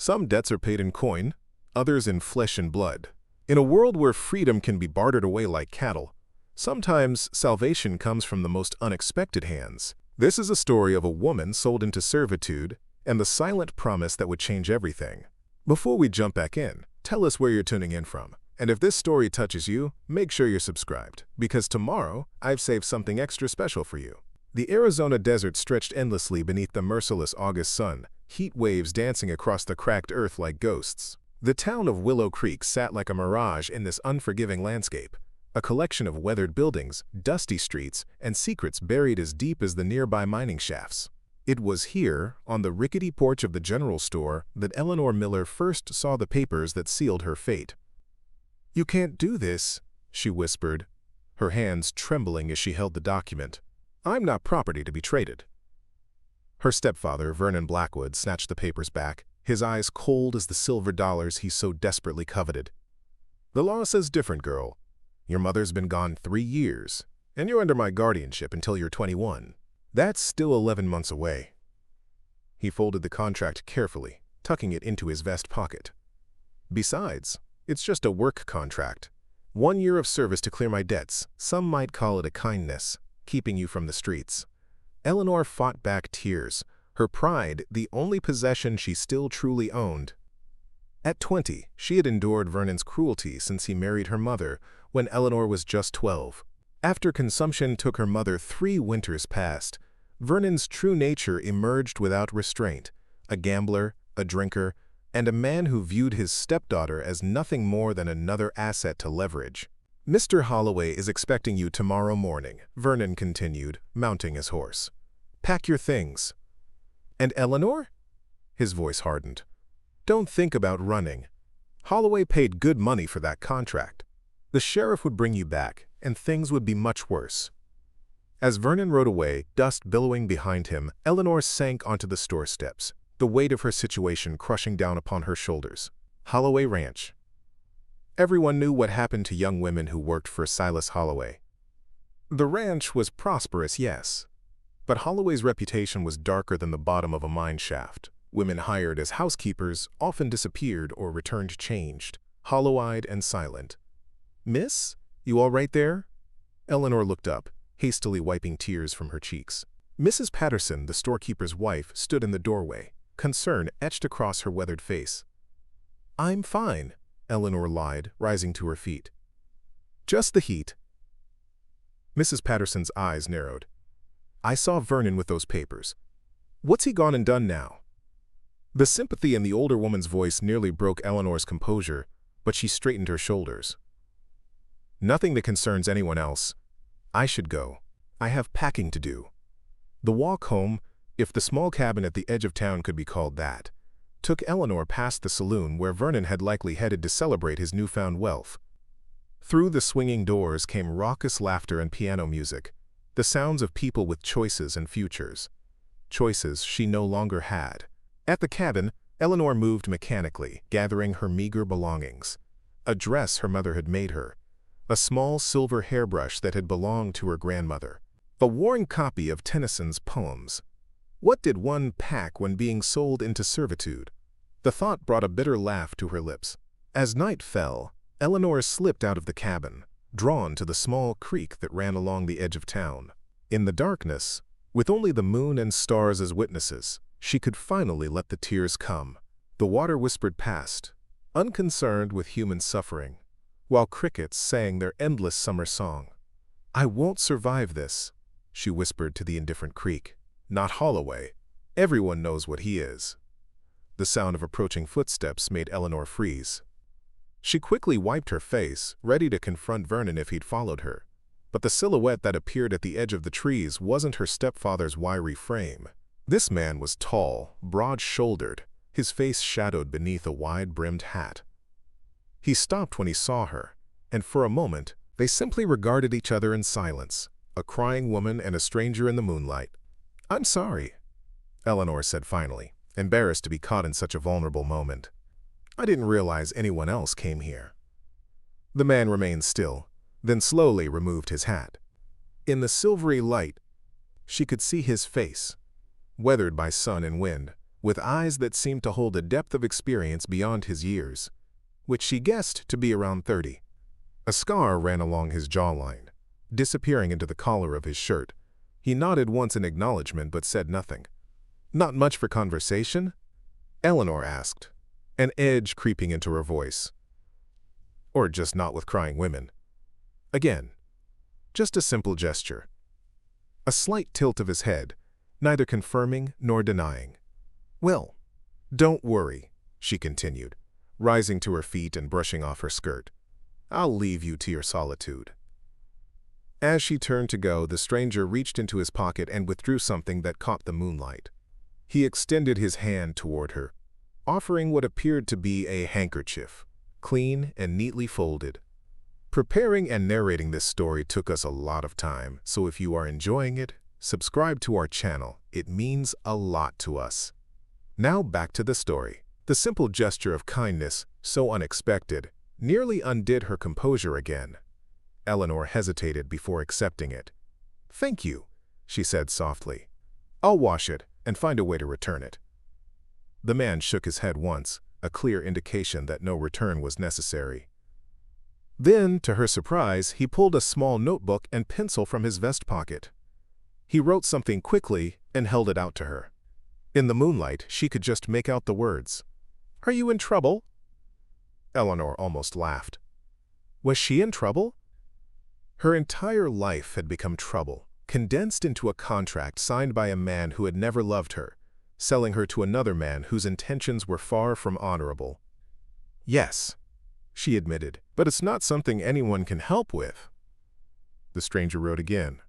Some debts are paid in coin, others in flesh and blood. In a world where freedom can be bartered away like cattle, sometimes salvation comes from the most unexpected hands. This is a story of a woman sold into servitude and the silent promise that would change everything. Before we jump back in, tell us where you're tuning in from. And if this story touches you, make sure you're subscribed, because tomorrow I've saved something extra special for you. The Arizona desert stretched endlessly beneath the merciless August sun, heat waves dancing across the cracked earth like ghosts. The town of Willow Creek sat like a mirage in this unforgiving landscape, a collection of weathered buildings, dusty streets, and secrets buried as deep as the nearby mining shafts. It was here, on the rickety porch of the general store, that Eleanor Miller first saw the papers that sealed her fate. "You can't do this," she whispered, her hands trembling as she held the document. "I'm not property to be traded." Her stepfather, Vernon Blackwood, snatched the papers back, his eyes cold as the silver dollars he so desperately coveted. "The law says different, girl. Your mother's been gone 3 years, and you're under my guardianship until you're 21. That's still 11 months away." He folded the contract carefully, tucking it into his vest pocket. "Besides, it's just a work contract. 1 year of service to clear my debts. Some might call it a kindness, keeping you from the streets." Eleanor fought back tears, her pride the only possession she still truly owned. At 20, she had endured Vernon's cruelty since he married her mother when Eleanor was just 12. After consumption took her mother 3 winters past, Vernon's true nature emerged without restraint, a gambler, a drinker, and a man who viewed his stepdaughter as nothing more than another asset to leverage. "Mr. Holloway is expecting you tomorrow morning," Vernon continued, mounting his horse. "Pack your things." "And Eleanor?" His voice hardened. "Don't think about running. Holloway paid good money for that contract. The sheriff would bring you back, and things would be much worse." As Vernon rode away, dust billowing behind him, Eleanor sank onto the store steps, the weight of her situation crushing down upon her shoulders. Holloway Ranch. Everyone knew what happened to young women who worked for Silas Holloway. The ranch was prosperous, yes, but Holloway's reputation was darker than the bottom of a mine shaft. Women hired as housekeepers often disappeared or returned changed, hollow-eyed and silent. "Miss, you all right there?" Eleanor looked up, hastily wiping tears from her cheeks. Mrs. Patterson, the storekeeper's wife, stood in the doorway, concern etched across her weathered face. "I'm fine," Eleanor lied, rising to her feet. "Just the heat." Mrs. Patterson's eyes narrowed. "I saw Vernon with those papers. What's he gone and done now?" The sympathy in the older woman's voice nearly broke Eleanor's composure, but she straightened her shoulders. "Nothing that concerns anyone else. I should go. I have packing to do." The walk home, if the small cabin at the edge of town could be called that, took Eleanor past the saloon where Vernon had likely headed to celebrate his newfound wealth. Through the swinging doors came raucous laughter and piano music, the sounds of people with choices and futures. Choices she no longer had. At the cabin, Eleanor moved mechanically, gathering her meager belongings. A dress her mother had made her, a small silver hairbrush that had belonged to her grandmother, a worn copy of Tennyson's poems. What did one pack when being sold into servitude? The thought brought a bitter laugh to her lips. As night fell, Eleanor slipped out of the cabin, drawn to the small creek that ran along the edge of town. In the darkness, with only the moon and stars as witnesses, she could finally let the tears come. The water whispered past, unconcerned with human suffering, while crickets sang their endless summer song. "I won't survive this," she whispered to the indifferent creek. "Not Holloway. Everyone knows what he is." The sound of approaching footsteps made Eleanor freeze. She quickly wiped her face, ready to confront Vernon if he'd followed her. But the silhouette that appeared at the edge of the trees wasn't her stepfather's wiry frame. This man was tall, broad-shouldered, his face shadowed beneath a wide-brimmed hat. He stopped when he saw her, and for a moment, they simply regarded each other in silence, a crying woman and a stranger in the moonlight. "I'm sorry," Eleanor said finally, embarrassed to be caught in such a vulnerable moment. "I didn't realize anyone else came here." The man remained still, then slowly removed his hat. In the silvery light, she could see his face, weathered by sun and wind, with eyes that seemed to hold a depth of experience beyond his years, which she guessed to be around 30. A scar ran along his jawline, disappearing into the collar of his shirt. He nodded once in acknowledgement but said nothing. "Not much for conversation?" Eleanor asked, an edge creeping into her voice. "Or just not with crying women?" Again, just a simple gesture. A slight tilt of his head, neither confirming nor denying. "Well, don't worry," she continued, rising to her feet and brushing off her skirt. "I'll leave you to your solitude." As she turned to go, the stranger reached into his pocket and withdrew something that caught the moonlight. He extended his hand toward her, offering what appeared to be a handkerchief, clean and neatly folded. Preparing and narrating this story took us a lot of time, so if you are enjoying it, subscribe to our channel. It means a lot to us. Now back to the story. The simple gesture of kindness, so unexpected, nearly undid her composure again. Eleanor hesitated before accepting it. "Thank you," she said softly. "I'll wash it and find a way to return it." The man shook his head once, a clear indication that no return was necessary. Then, to her surprise, he pulled a small notebook and pencil from his vest pocket. He wrote something quickly and held it out to her. In the moonlight, she could just make out the words. "Are you in trouble?" Eleanor almost laughed. Was she in trouble? Her entire life had become trouble, condensed into a contract signed by a man who had never loved her, selling her to another man whose intentions were far from honorable. "Yes," she admitted, "but it's not something anyone can help with." The stranger wrote again.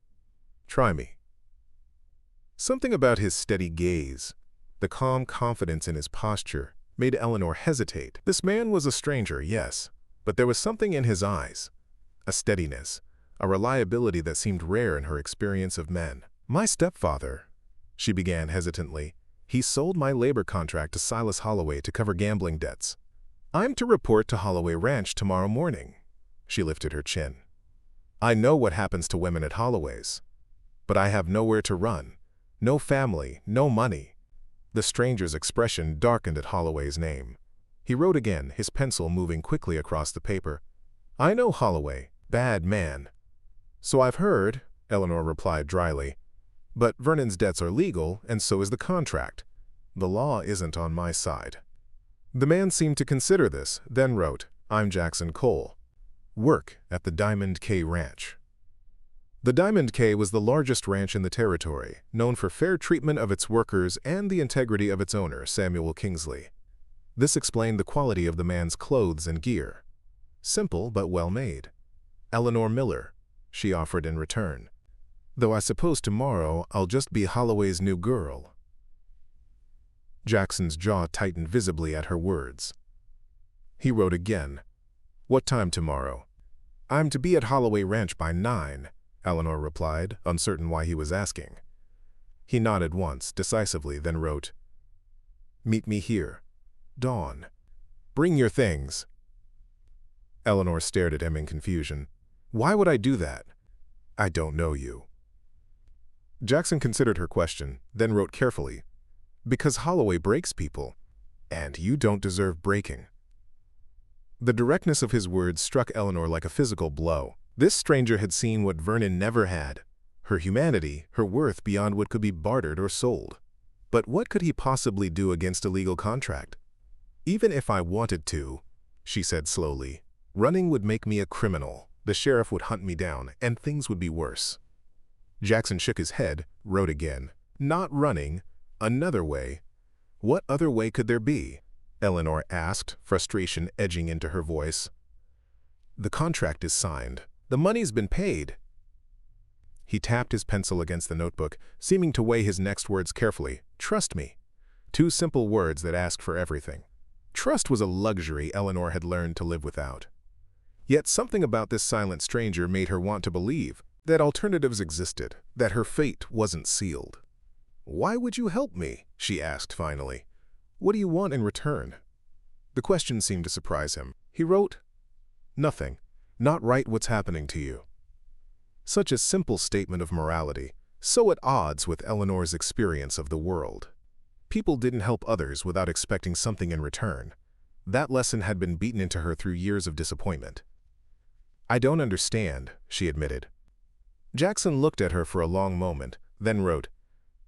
"Try me." Something about his steady gaze, the calm confidence in his posture, made Eleanor hesitate. This man was a stranger, yes, but there was something in his eyes, a steadiness, a reliability that seemed rare in her experience of men. "My stepfather," she began hesitantly, "he sold my labor contract to Silas Holloway to cover gambling debts. I'm to report to Holloway Ranch tomorrow morning." She lifted her chin. "I know what happens to women at Holloway's, but I have nowhere to run, no family, no money." The stranger's expression darkened at Holloway's name. He wrote again, his pencil moving quickly across the paper. "I know Holloway, bad man." "So I've heard," Eleanor replied dryly. "But Vernon's debts are legal, and so is the contract. The law isn't on my side." The man seemed to consider this, then wrote, "I'm Jackson Cole. Work at the Diamond K Ranch." The Diamond K was the largest ranch in the territory, known for fair treatment of its workers and the integrity of its owner, Samuel Kingsley. This explained the quality of the man's clothes and gear. Simple but well made. "Eleanor Miller," she offered in return. "Though I suppose tomorrow I'll just be Holloway's new girl." Jackson's jaw tightened visibly at her words. He wrote again. "What time tomorrow?" "I'm to be at Holloway Ranch by 9, Eleanor replied, uncertain why he was asking. He nodded once, decisively, then wrote, "Meet me here. Dawn. Bring your things." Eleanor stared at him in confusion. "Why would I do that?" "I don't know you." Jackson considered her question, then wrote carefully, "Because Holloway breaks people, and you don't deserve breaking." The directness of his words struck Eleanor like a physical blow. This stranger had seen what Vernon never had, her humanity, her worth beyond what could be bartered or sold. But what could he possibly do against a legal contract? "Even if I wanted to," she said slowly, "running would make me a criminal. The sheriff would hunt me down, and things would be worse." Jackson shook his head, wrote again, "Not running. Another way." "What other way could there be?" Eleanor asked, frustration edging into her voice. "The contract is signed. The money's been paid." He tapped his pencil against the notebook, seeming to weigh his next words carefully. "Trust me." Two simple words that asked for everything. Trust was a luxury Eleanor had learned to live without. Yet something about this silent stranger made her want to believe that alternatives existed, that her fate wasn't sealed. "Why would you help me?" she asked finally. "What do you want in return?" The question seemed to surprise him. He wrote, "Nothing. Not right what's happening to you." Such a simple statement of morality, so at odds with Eleanor's experience of the world. People didn't help others without expecting something in return. That lesson had been beaten into her through years of disappointment. "I don't understand," she admitted. Jackson looked at her for a long moment, then wrote,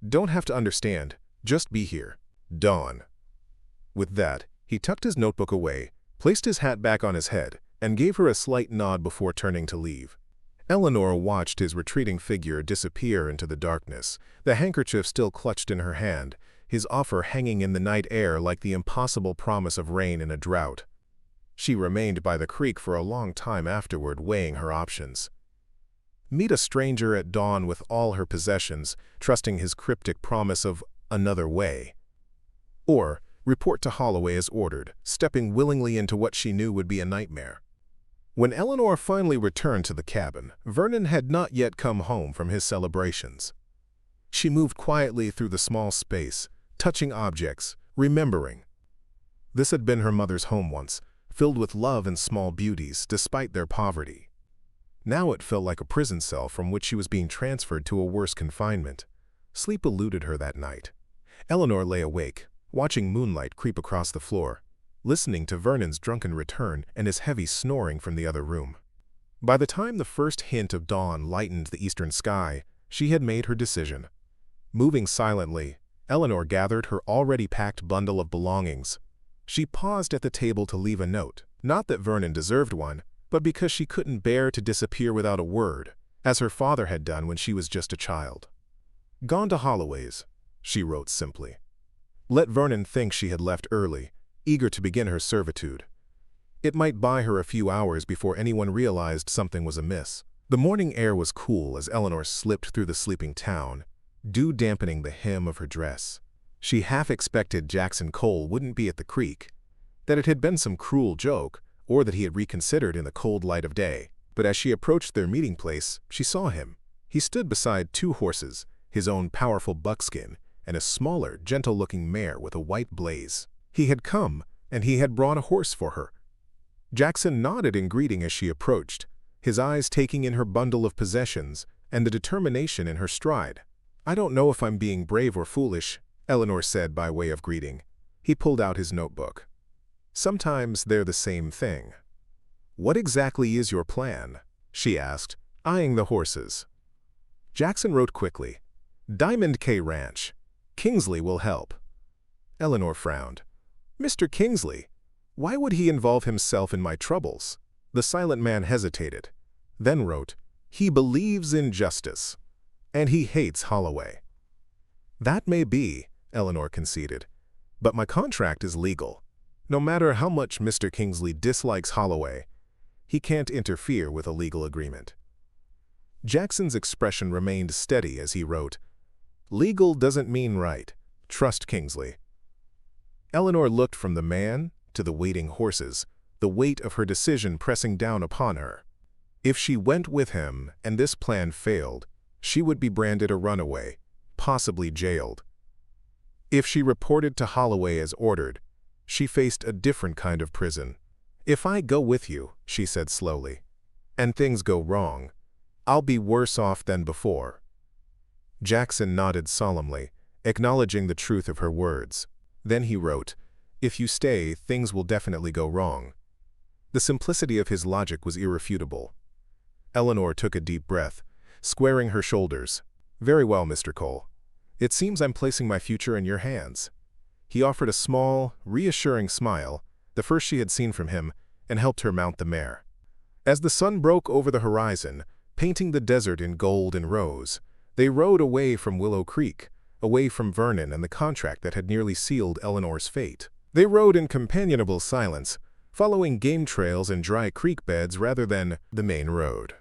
"Don't have to understand, just be here. Dawn." With that, he tucked his notebook away, placed his hat back on his head, and gave her a slight nod before turning to leave. Eleanor watched his retreating figure disappear into the darkness, the handkerchief still clutched in her hand, his offer hanging in the night air like the impossible promise of rain in a drought. She remained by the creek for a long time afterward, weighing her options. Meet a stranger at dawn with all her possessions, trusting his cryptic promise of another way. Or report to Holloway as ordered, stepping willingly into what she knew would be a nightmare. When Eleanor finally returned to the cabin, Vernon had not yet come home from his celebrations. She moved quietly through the small space, touching objects, remembering. This had been her mother's home once, filled with love and small beauties, despite their poverty. Now it felt like a prison cell from which she was being transferred to a worse confinement. Sleep eluded her that night. Eleanor lay awake, watching moonlight creep across the floor, listening to Vernon's drunken return and his heavy snoring from the other room. By the time the first hint of dawn lightened the eastern sky, she had made her decision. Moving silently, Eleanor gathered her already packed bundle of belongings. She paused at the table to leave a note, not that Vernon deserved one, but because she couldn't bear to disappear without a word, as her father had done when she was just a child. "Gone to Holloway's," she wrote simply. Let Vernon think she had left early, eager to begin her servitude. It might buy her a few hours before anyone realized something was amiss. The morning air was cool as Eleanor slipped through the sleeping town, dew dampening the hem of her dress. She half expected Jackson Cole wouldn't be at the creek, that it had been some cruel joke, or that he had reconsidered in the cold light of day. But as she approached their meeting place, she saw him. He stood beside two horses, his own powerful buckskin, and a smaller, gentle-looking mare with a white blaze. He had come, and he had brought a horse for her. Jackson nodded in greeting as she approached, his eyes taking in her bundle of possessions and the determination in her stride. "I don't know if I'm being brave or foolish," Eleanor said by way of greeting. He pulled out his notebook. "Sometimes they're the same thing." "What exactly is your plan?" she asked, eyeing the horses. Jackson wrote quickly, "Diamond K Ranch. Kingsley will help." Eleanor frowned. "Mr. Kingsley? Why would he involve himself in my troubles?" The silent man hesitated, then wrote, "He believes in justice, and he hates Holloway." "That may be," Eleanor conceded, "but my contract is legal. No matter how much Mr. Kingsley dislikes Holloway, he can't interfere with a legal agreement." Jackson's expression remained steady as he wrote, "Legal doesn't mean right. Trust Kingsley." Eleanor looked from the man to the waiting horses, the weight of her decision pressing down upon her. If she went with him and this plan failed, she would be branded a runaway, possibly jailed. If she reported to Holloway as ordered, she faced a different kind of prison. "If I go with you," she said slowly, "and things go wrong, I'll be worse off than before." Jackson nodded solemnly, acknowledging the truth of her words. Then he wrote, "If you stay, things will definitely go wrong." The simplicity of his logic was irrefutable. Eleanor took a deep breath, squaring her shoulders. "Very well, Mr. Cole. It seems I'm placing my future in your hands." He offered a small, reassuring smile, the first she had seen from him, and helped her mount the mare. As the sun broke over the horizon, painting the desert in gold and rose, they rode away from Willow Creek, away from Vernon and the contract that had nearly sealed Eleanor's fate. They rode in companionable silence, following game trails and dry creek beds rather than the main road.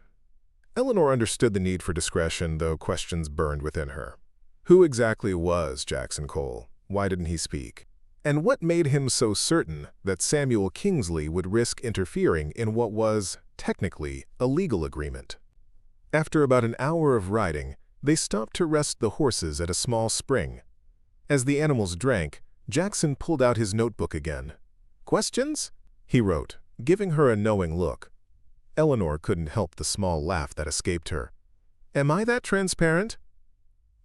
Eleanor understood the need for discretion, though questions burned within her. Who exactly was Jackson Cole? Why didn't he speak? And what made him so certain that Samuel Kingsley would risk interfering in what was, technically, a legal agreement? After about an hour of riding, they stopped to rest the horses at a small spring. As the animals drank, Jackson pulled out his notebook again. "Questions?" he wrote, giving her a knowing look. Eleanor couldn't help the small laugh that escaped her. "Am I that transparent?"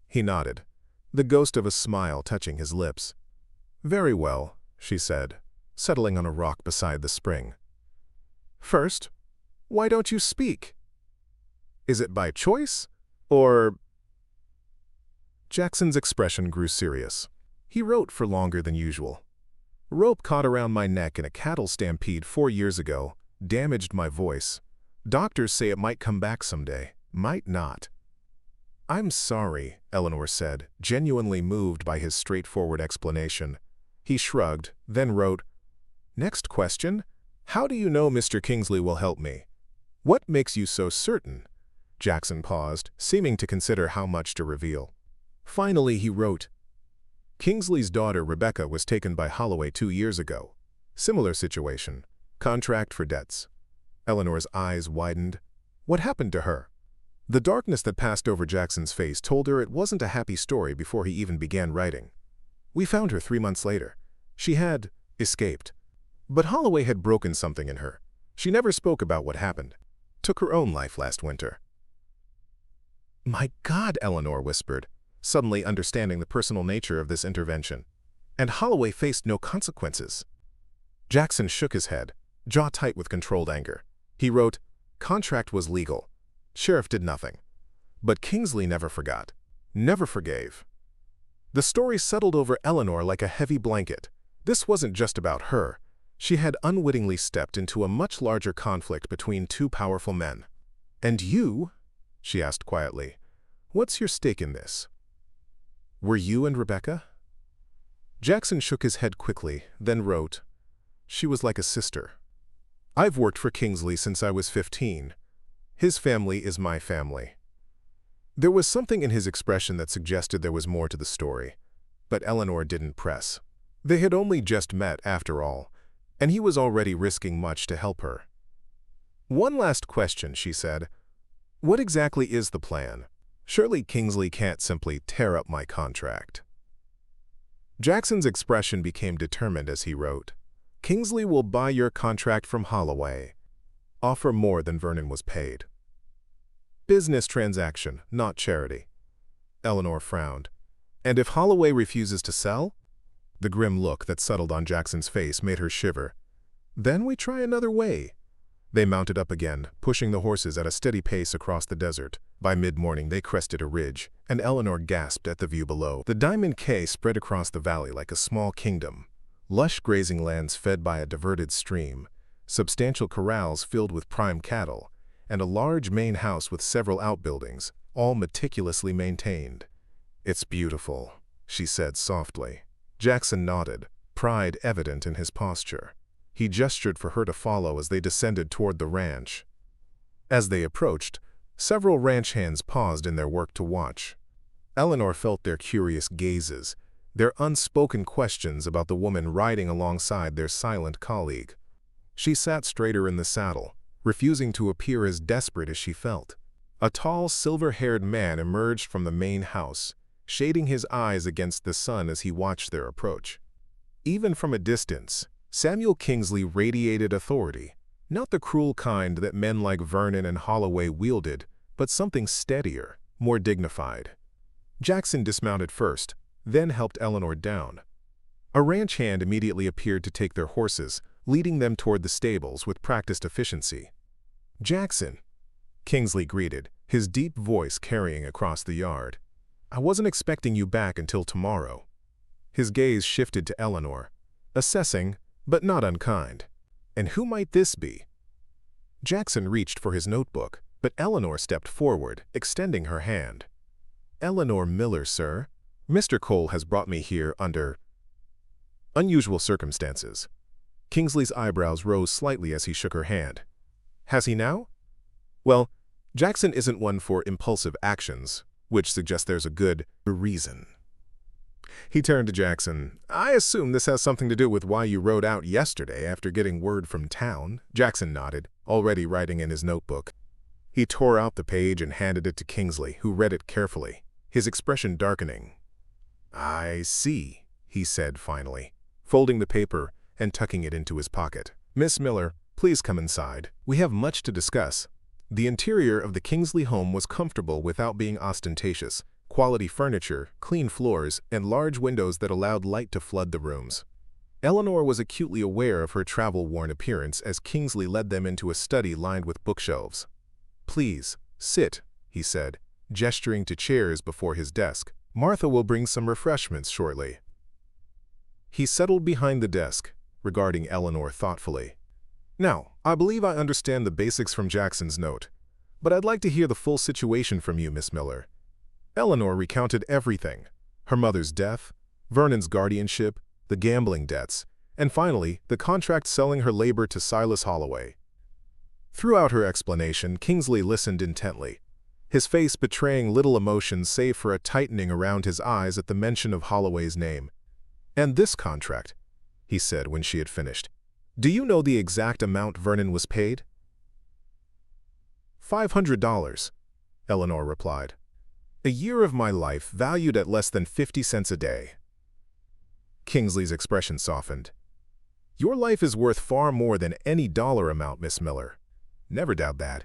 He nodded. the ghost of a smile touching his lips. "Very well," she said, settling on a rock beside the spring. "First, why don't you speak? Is it by choice, or—" Jackson's expression grew serious. He wrote for longer than usual. "Rope caught around my neck in a cattle stampede 4 years ago, damaged my voice. Doctors say it might come back someday, might not." "I'm sorry," Eleanor said, genuinely moved by his straightforward explanation. He shrugged, then wrote, "Next question. How do you know Mr. Kingsley will help me? What makes you so certain?" Jackson paused, seeming to consider how much to reveal. Finally, he wrote, "Kingsley's daughter, Rebecca, was taken by Holloway 2 years ago. Similar situation. Contract for debts." Eleanor's eyes widened. "What happened to her?" The darkness that passed over Jackson's face told her it wasn't a happy story before he even began writing. "We found her 3 months later. She had escaped. But Holloway had broken something in her. She never spoke about what happened. Took her own life last winter." "My God," Eleanor whispered, suddenly understanding the personal nature of this intervention. "And Holloway faced no consequences." Jackson shook his head, jaw tight with controlled anger. He wrote, "Contract was legal. Sheriff did nothing. But Kingsley never forgot. Never forgave." The story settled over Eleanor like a heavy blanket. This wasn't just about her. She had unwittingly stepped into a much larger conflict between 2 powerful men. "And you?" she asked quietly. "What's your stake in this? Were you and Rebecca?" Jackson shook his head quickly, then wrote, "She was like a sister. I've worked for Kingsley since I was 15. His family is my family." There was something in his expression that suggested there was more to the story, but Eleanor didn't press. They had only just met, after all, and he was already risking much to help her. "One last question," she said. "What exactly is the plan? Surely Kingsley can't simply tear up my contract." Jackson's expression became determined as he wrote, "Kingsley will buy your contract from Holloway. Offer more than Vernon was paid. Business transaction, not charity." Eleanor frowned. "And if Holloway refuses to sell?" The grim look that settled on Jackson's face made her shiver. "Then we try another way." They mounted up again, pushing the horses at a steady pace across the desert. By mid-morning they crested a ridge, and Eleanor gasped at the view below. The Diamond K spread across the valley like a small kingdom. Lush grazing lands fed by a diverted stream, substantial corrals filled with prime cattle, and a large main house with several outbuildings, all meticulously maintained. "It's beautiful," she said softly. Jackson nodded, pride evident in his posture. He gestured for her to follow as they descended toward the ranch. As they approached, several ranch hands paused in their work to watch. Eleanor felt their curious gazes, their unspoken questions about the woman riding alongside their silent colleague. She sat straighter in the saddle, refusing to appear as desperate as she felt. A tall, silver-haired man emerged from the main house, shading his eyes against the sun as he watched their approach. Even from a distance, Samuel Kingsley radiated authority, not the cruel kind that men like Vernon and Holloway wielded, but something steadier, more dignified. Jackson dismounted first, then helped Eleanor down. A ranch hand immediately appeared to take their horses, leading them toward the stables with practiced efficiency. "Jackson," Kingsley greeted, his deep voice carrying across the yard. "I wasn't expecting you back until tomorrow." His gaze shifted to Eleanor, assessing, but not unkind. "And who might this be?" Jackson reached for his notebook, but Eleanor stepped forward, extending her hand. "Eleanor Miller, sir. Mr. Cole has brought me here under unusual circumstances." Kingsley's eyebrows rose slightly as he shook her hand. "Has he now?" "Well, Jackson isn't one for impulsive actions, which suggests there's a good reason." He turned to Jackson. "I assume this has something to do with why you rode out yesterday after getting word from town." Jackson nodded, already writing in his notebook. He tore out the page and handed it to Kingsley, who read it carefully, his expression darkening. "I see," he said finally, folding the paper and tucking it into his pocket. "Miss Miller, please come inside. We have much to discuss." The interior of the Kingsley home was comfortable without being ostentatious, quality furniture, clean floors, and large windows that allowed light to flood the rooms. Eleanor was acutely aware of her travel-worn appearance as Kingsley led them into a study lined with bookshelves. "Please, sit," he said, gesturing to chairs before his desk. "Martha will bring some refreshments shortly." He settled behind the desk, regarding Eleanor thoughtfully. "Now, I believe I understand the basics from Jackson's note, but I'd like to hear the full situation from you, Miss Miller." Eleanor recounted everything: her mother's death, Vernon's guardianship, the gambling debts, and finally, the contract selling her labor to Silas Holloway. Throughout her explanation, Kingsley listened intently, his face betraying little emotion save for a tightening around his eyes at the mention of Holloway's name. "And this contract," he said when she had finished. "Do you know the exact amount Vernon was paid?" $500, Eleanor replied. "A year of my life valued at less than 50 cents a day." Kingsley's expression softened. "Your life is worth far more than any dollar amount, Miss Miller. Never doubt that."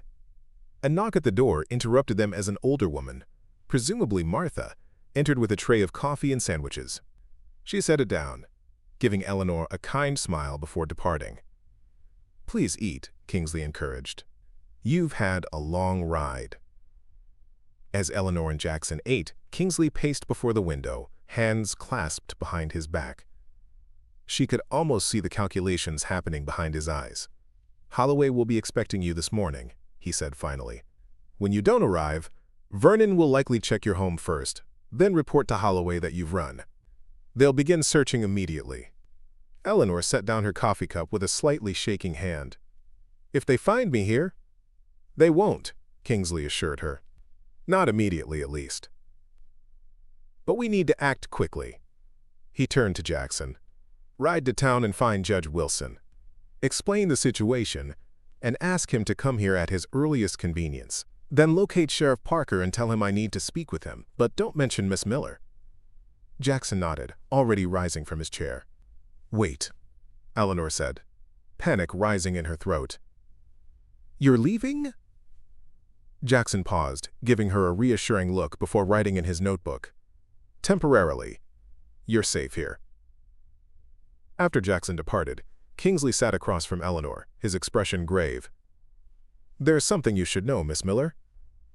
A knock at the door interrupted them as an older woman, presumably Martha, entered with a tray of coffee and sandwiches. She set it down, giving Eleanor a kind smile before departing. "Please eat," Kingsley encouraged. "You've had a long ride." As Eleanor and Jackson ate, Kingsley paced before the window, hands clasped behind his back. She could almost see the calculations happening behind his eyes. "Holloway will be expecting you this morning," he said finally. "When you don't arrive, Vernon will likely check your home first, then report to Holloway that you've run. They'll begin searching immediately." Eleanor set down her coffee cup with a slightly shaking hand. "If they find me here—" "They won't," Kingsley assured her. "Not immediately, at least. But we need to act quickly." He turned to Jackson. "Ride to town and find Judge Wilson. Explain the situation and ask him to come here at his earliest convenience. Then locate Sheriff Parker and tell him I need to speak with him, but don't mention Miss Miller." Jackson nodded, already rising from his chair. "Wait," Eleanor said, panic rising in her throat. "You're leaving?" Jackson paused, giving her a reassuring look before writing in his notebook. "Temporarily. You're safe here." After Jackson departed, Kingsley sat across from Eleanor, his expression grave. "There's something you should know, Miss Miller.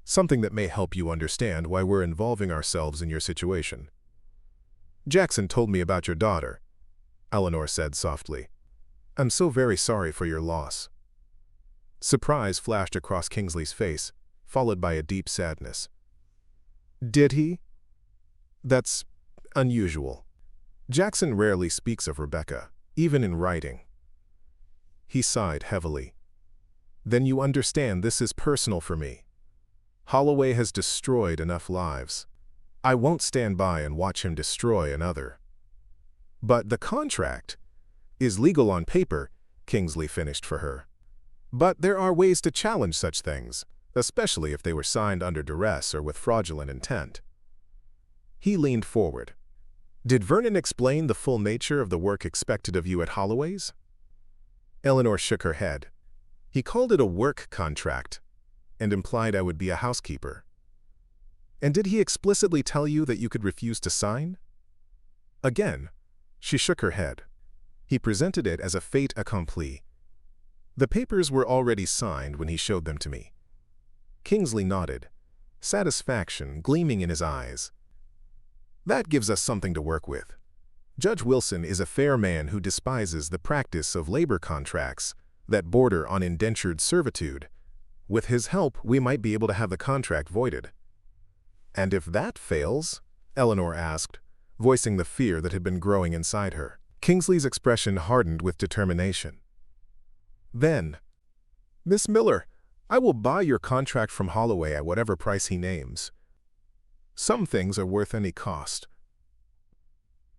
Something that may help you understand why we're involving ourselves in your situation." "Jackson told me about your daughter," Eleanor said softly. "I'm so very sorry for your loss." Surprise flashed across Kingsley's face, followed by a deep sadness. "Did he? That's unusual. Jackson rarely speaks of Rebecca, even in writing." He sighed heavily. "Then you understand this is personal for me. Holloway has destroyed enough lives. I won't stand by and watch him destroy another." "But the contract is legal on paper," Kingsley finished for her. "But there are ways to challenge such things, especially if they were signed under duress or with fraudulent intent." He leaned forward. "Did Vernon explain the full nature of the work expected of you at Holloway's?" Eleanor shook her head. "He called it a work contract and implied I would be a housekeeper." "And did he explicitly tell you that you could refuse to sign?" Again, she shook her head. He presented it as a fait accompli. "The papers were already signed when he showed them to me." Kingsley nodded, satisfaction gleaming in his eyes. "That gives us something to work with. Judge Wilson is a fair man who despises the practice of labor contracts that border on indentured servitude. With his help, we might be able to have the contract voided." "And if that fails?" Eleanor asked, voicing the fear that had been growing inside her. Kingsley's expression hardened with determination. "Then, Miss Miller, I will buy your contract from Holloway at whatever price he names. Some things are worth any cost."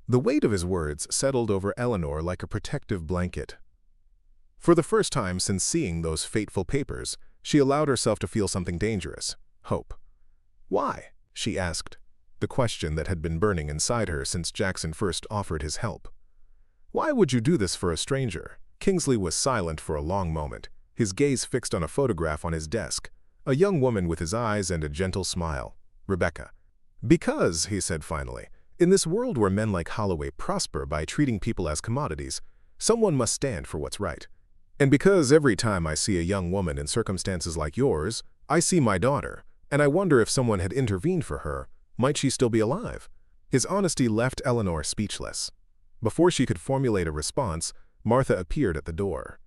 The weight of his words settled over Eleanor like a protective blanket. For the first time since seeing those fateful papers, she allowed herself to feel something dangerous: hope. "Why?" she asked, the question that had been burning inside her since Jackson first offered his help. "Why would you do this for a stranger?" Kingsley was silent for a long moment, his gaze fixed on a photograph on his desk, a young woman with his eyes and a gentle smile. "Rebecca." "Because," he said finally, "in this world where men like Holloway prosper by treating people as commodities, someone must stand for what's right. And because every time I see a young woman in circumstances like yours, I see my daughter, and I wonder if someone had intervened for her, might she still be alive?" His honesty left Eleanor speechless. Before she could formulate a response, Martha appeared at the door.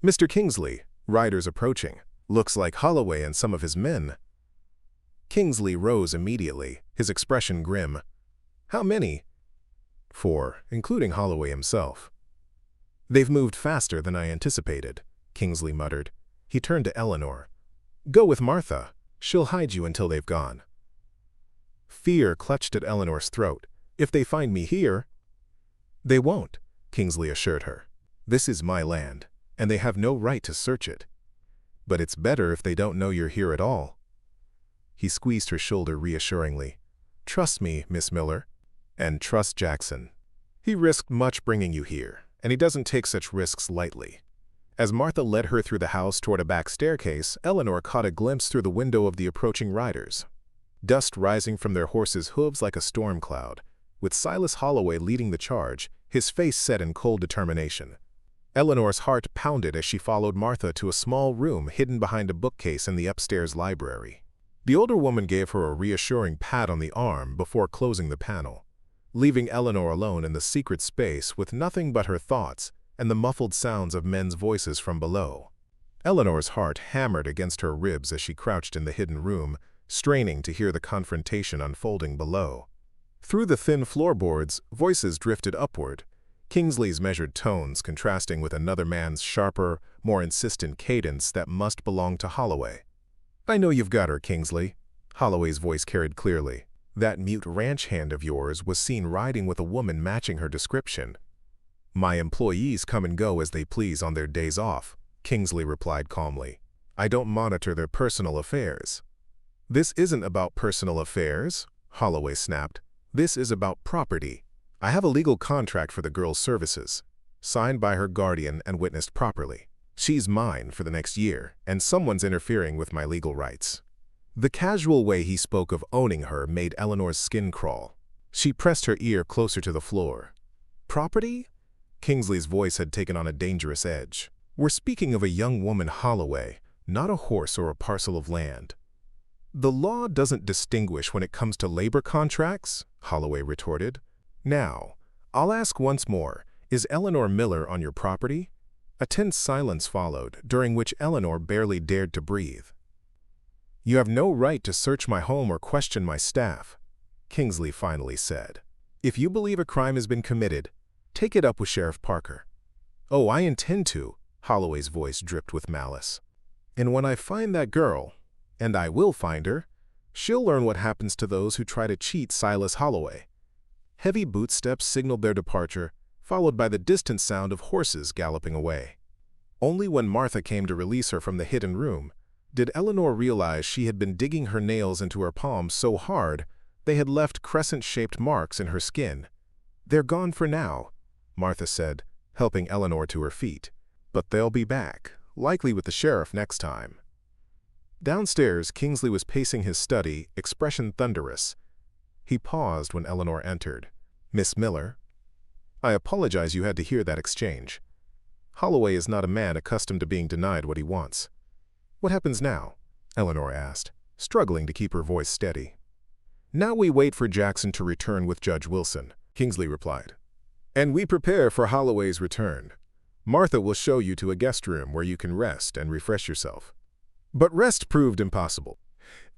"Mr. Kingsley, riders approaching. Looks like Holloway and some of his men." Kingsley rose immediately, his expression grim. "How many?" "4, including Holloway himself." "They've moved faster than I anticipated," Kingsley muttered. He turned to Eleanor. "Go with Martha. She'll hide you until they've gone." Fear clutched at Eleanor's throat. "If they find me here—" "They won't," Kingsley assured her. "This is my land, and they have no right to search it. But it's better if they don't know you're here at all." He squeezed her shoulder reassuringly. "Trust me, Miss Miller, and trust Jackson. He risked much bringing you here, and he doesn't take such risks lightly." As Martha led her through the house toward a back staircase, Eleanor caught a glimpse through the window of the approaching riders. Dust rising from their horses' hooves like a storm cloud, with Silas Holloway leading the charge, his face set in cold determination. Eleanor's heart pounded as she followed Martha to a small room hidden behind a bookcase in the upstairs library. The older woman gave her a reassuring pat on the arm before closing the panel, leaving Eleanor alone in the secret space with nothing but her thoughts and the muffled sounds of men's voices from below. Eleanor's heart hammered against her ribs as she crouched in the hidden room, straining to hear the confrontation unfolding below. Through the thin floorboards, voices drifted upward, Kingsley's measured tones contrasting with another man's sharper, more insistent cadence that must belong to Holloway. "I know you've got her, Kingsley," Holloway's voice carried clearly. "That mute ranch hand of yours was seen riding with a woman matching her description." "My employees come and go as they please on their days off," Kingsley replied calmly. "I don't monitor their personal affairs." "This isn't about personal affairs," Holloway snapped. "This is about property. I have a legal contract for the girl's services, signed by her guardian and witnessed properly. She's mine for the next year, and someone's interfering with my legal rights." The casual way he spoke of owning her made Eleanor's skin crawl. She pressed her ear closer to the floor. "Property?" Kingsley's voice had taken on a dangerous edge. "We're speaking of a young woman, Holloway, not a horse or a parcel of land." "The law doesn't distinguish when it comes to labor contracts," Holloway retorted. "Now, I'll ask once more, is Eleanor Miller on your property?" A tense silence followed, during which Eleanor barely dared to breathe. "You have no right to search my home or question my staff," Kingsley finally said. "If you believe a crime has been committed, take it up with Sheriff Parker." "Oh, I intend to," Holloway's voice dripped with malice. "And when I find that girl, and I will find her, she'll learn what happens to those who try to cheat Silas Holloway." Heavy bootsteps signaled their departure, followed by the distant sound of horses galloping away. Only when Martha came to release her from the hidden room did Eleanor realize she had been digging her nails into her palms so hard they had left crescent-shaped marks in her skin. "They're gone for now," Martha said, helping Eleanor to her feet. "But they'll be back, likely with the sheriff next time." Downstairs, Kingsley was pacing his study, expression thunderous. He paused when Eleanor entered. "Miss Miller, I apologize you had to hear that exchange. Holloway is not a man accustomed to being denied what he wants." "What happens now?" Eleanor asked, struggling to keep her voice steady. "Now we wait for Jackson to return with Judge Wilson," Kingsley replied. "And we prepare for Holloway's return. Martha will show you to a guest room where you can rest and refresh yourself." But rest proved impossible.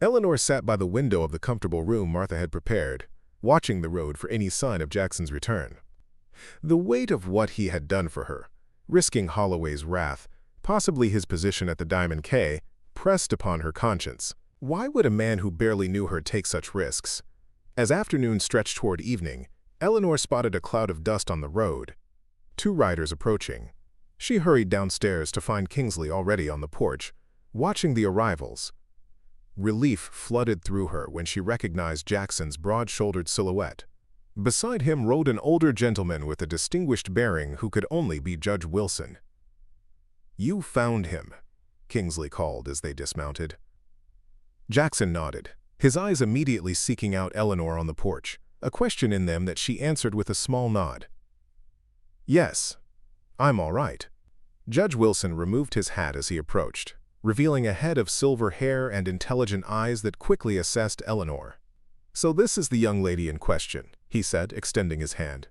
Eleanor sat by the window of the comfortable room Martha had prepared, watching the road for any sign of Jackson's return. The weight of what he had done for her, risking Holloway's wrath, possibly his position at the Diamond K, pressed upon her conscience. Why would a man who barely knew her take such risks? As afternoon stretched toward evening, Eleanor spotted a cloud of dust on the road. 2 riders approaching. She hurried downstairs to find Kingsley already on the porch, watching the arrivals. Relief flooded through her when she recognized Jackson's broad-shouldered silhouette. Beside him rode an older gentleman with a distinguished bearing who could only be Judge Wilson. "You found him," Kingsley called as they dismounted. Jackson nodded. his eyes immediately seeking out Eleanor on the porch, a question in them that she answered with a small nod. "Yes, I'm all right." Judge Wilson removed his hat as he approached, revealing a head of silver hair and intelligent eyes that quickly assessed Eleanor. "So this is the young lady in question," he said, extending his hand.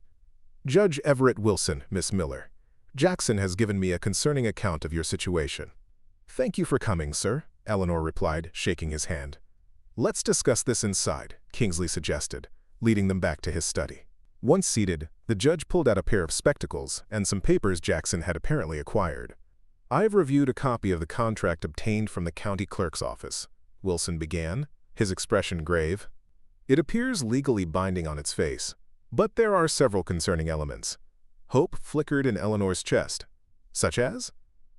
"Judge Everett Wilson, Miss Miller. Jackson has given me a concerning account of your situation." "Thank you for coming, sir," Eleanor replied, shaking his hand. "Let's discuss this inside," Kingsley suggested, leading them back to his study. Once seated, the judge pulled out a pair of spectacles and some papers Jackson had apparently acquired. "I've reviewed a copy of the contract obtained from the county clerk's office," Wilson began, his expression grave. "It appears legally binding on its face, but there are several concerning elements." Hope flickered in Eleanor's chest. "Such as?"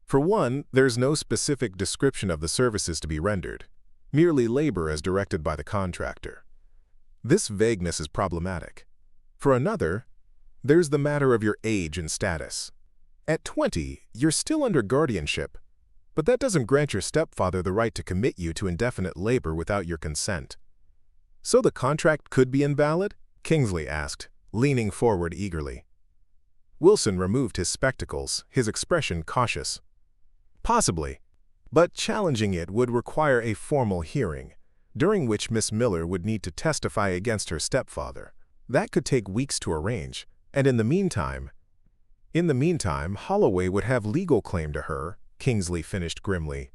"For one, there's no specific description of the services to be rendered, merely labor as directed by the contractor. This vagueness is problematic. For another, there's the matter of your age and status. At 20, you're still under guardianship, but that doesn't grant your stepfather the right to commit you to indefinite labor without your consent." "So the contract could be invalid?" Kingsley asked, leaning forward eagerly. Wilson removed his spectacles, his expression cautious. "Possibly, but challenging it would require a formal hearing, during which Miss Miller would need to testify against her stepfather. That could take weeks to arrange, and in the meantime, Holloway would have legal claim to her," Kingsley finished grimly.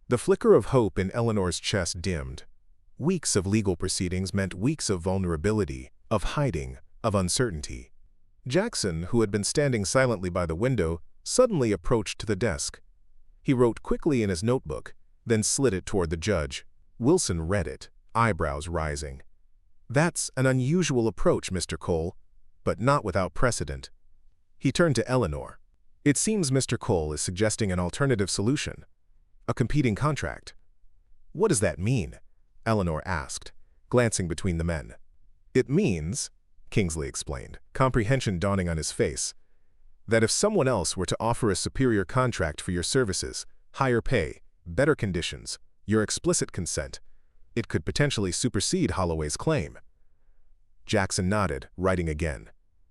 The flicker of hope in Eleanor's chest dimmed. Weeks of legal proceedings meant weeks of vulnerability, of hiding, of uncertainty. Jackson, who had been standing silently by the window, suddenly approached to the desk. He wrote quickly in his notebook, then slid it toward the judge. Wilson read it, eyebrows rising. "That's an unusual approach, Mr. Cole, but not without precedent." He turned to Eleanor. "It seems Mr. Cole is suggesting an alternative solution, a competing contract." "What does that mean?" Eleanor asked, glancing between the men. "It means," Kingsley explained, comprehension dawning on his face, "that if someone else were to offer a superior contract for your services, higher pay, better conditions, your explicit consent, it could potentially supersede Holloway's claim." Jackson nodded, writing again.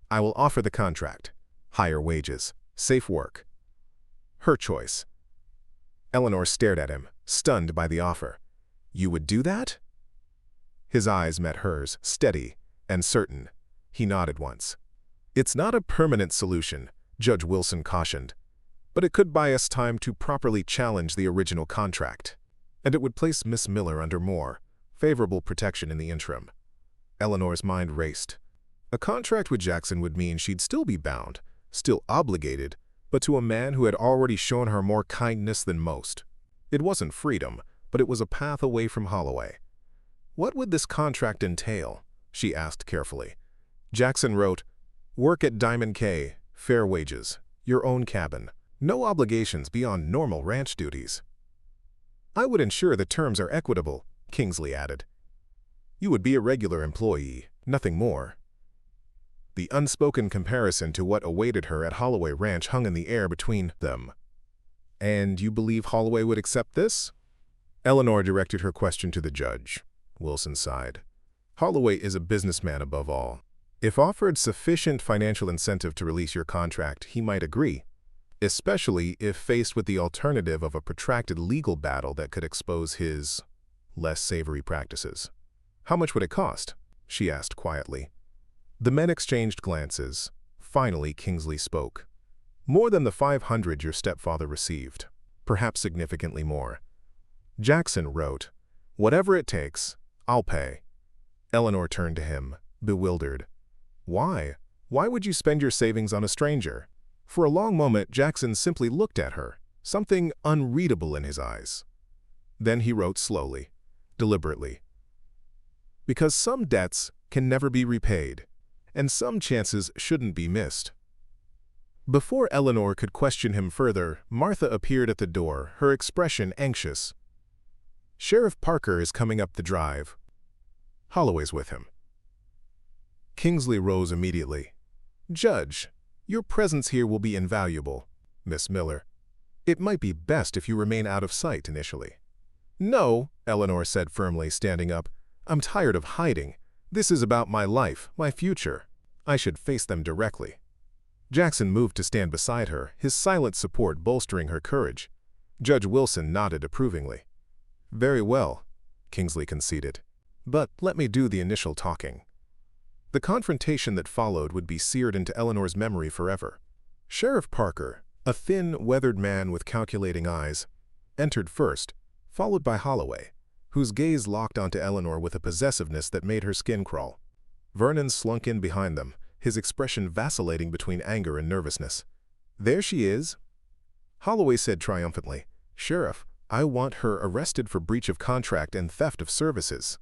"I will offer the contract. Higher wages, safe work. Her choice." Eleanor stared at him, stunned by the offer. "You would do that?" His eyes met hers, steady and certain. He nodded once. "It's not a permanent solution," Judge Wilson cautioned, "but it could buy us time to properly challenge the original contract, and it would place Miss Miller under more favorable protection in the interim." Eleanor's mind raced. A contract with Jackson would mean she'd still be bound, still obligated, but to a man who had already shown her more kindness than most. It wasn't freedom, but it was a path away from Holloway. "What would this contract entail?" she asked carefully. Jackson wrote, "Work at Diamond K, fair wages, your own cabin, no obligations beyond normal ranch duties." "I would ensure the terms are equitable," Kingsley added. "You would be a regular employee, nothing more." The unspoken comparison to what awaited her at Holloway Ranch hung in the air between them. "And you believe Holloway would accept this?" Eleanor directed her question to the judge. Wilson sighed. "Holloway is a businessman above all. If offered sufficient financial incentive to release your contract, he might agree, especially if faced with the alternative of a protracted legal battle that could expose his less savory practices." "How much would it cost?" she asked quietly. The men exchanged glances. Finally, Kingsley spoke. "More than the $500 your stepfather received, perhaps significantly more." Jackson wrote, "Whatever it takes, I'll pay." Eleanor turned to him, bewildered. "Why? Why would you spend your savings on a stranger?" For a long moment, Jackson simply looked at her, something unreadable in his eyes. Then he wrote slowly, deliberately. "Because some debts can never be repaid, and some chances shouldn't be missed." Before Eleanor could question him further, Martha appeared at the door, her expression anxious. "Sheriff Parker is coming up the drive. Holloway's with him." Kingsley rose immediately. "Judge, your presence here will be invaluable, Miss Miller. It might be best if you remain out of sight initially." "No," Eleanor said firmly, standing up. I'm tired of hiding. This is about my life, my future. I should face them directly. Jackson moved to stand beside her, his silent support bolstering her courage. Judge Wilson nodded approvingly. Very well, Kingsley conceded. But let me do the initial talking. The confrontation that followed would be seared into Eleanor's memory forever. Sheriff Parker, a thin, weathered man with calculating eyes, entered first, followed by Holloway, whose gaze locked onto Eleanor with a possessiveness that made her skin crawl. Vernon slunk in behind them, his expression vacillating between anger and nervousness. There she is, Holloway said triumphantly. Sheriff, I want her arrested for breach of contract and theft of services.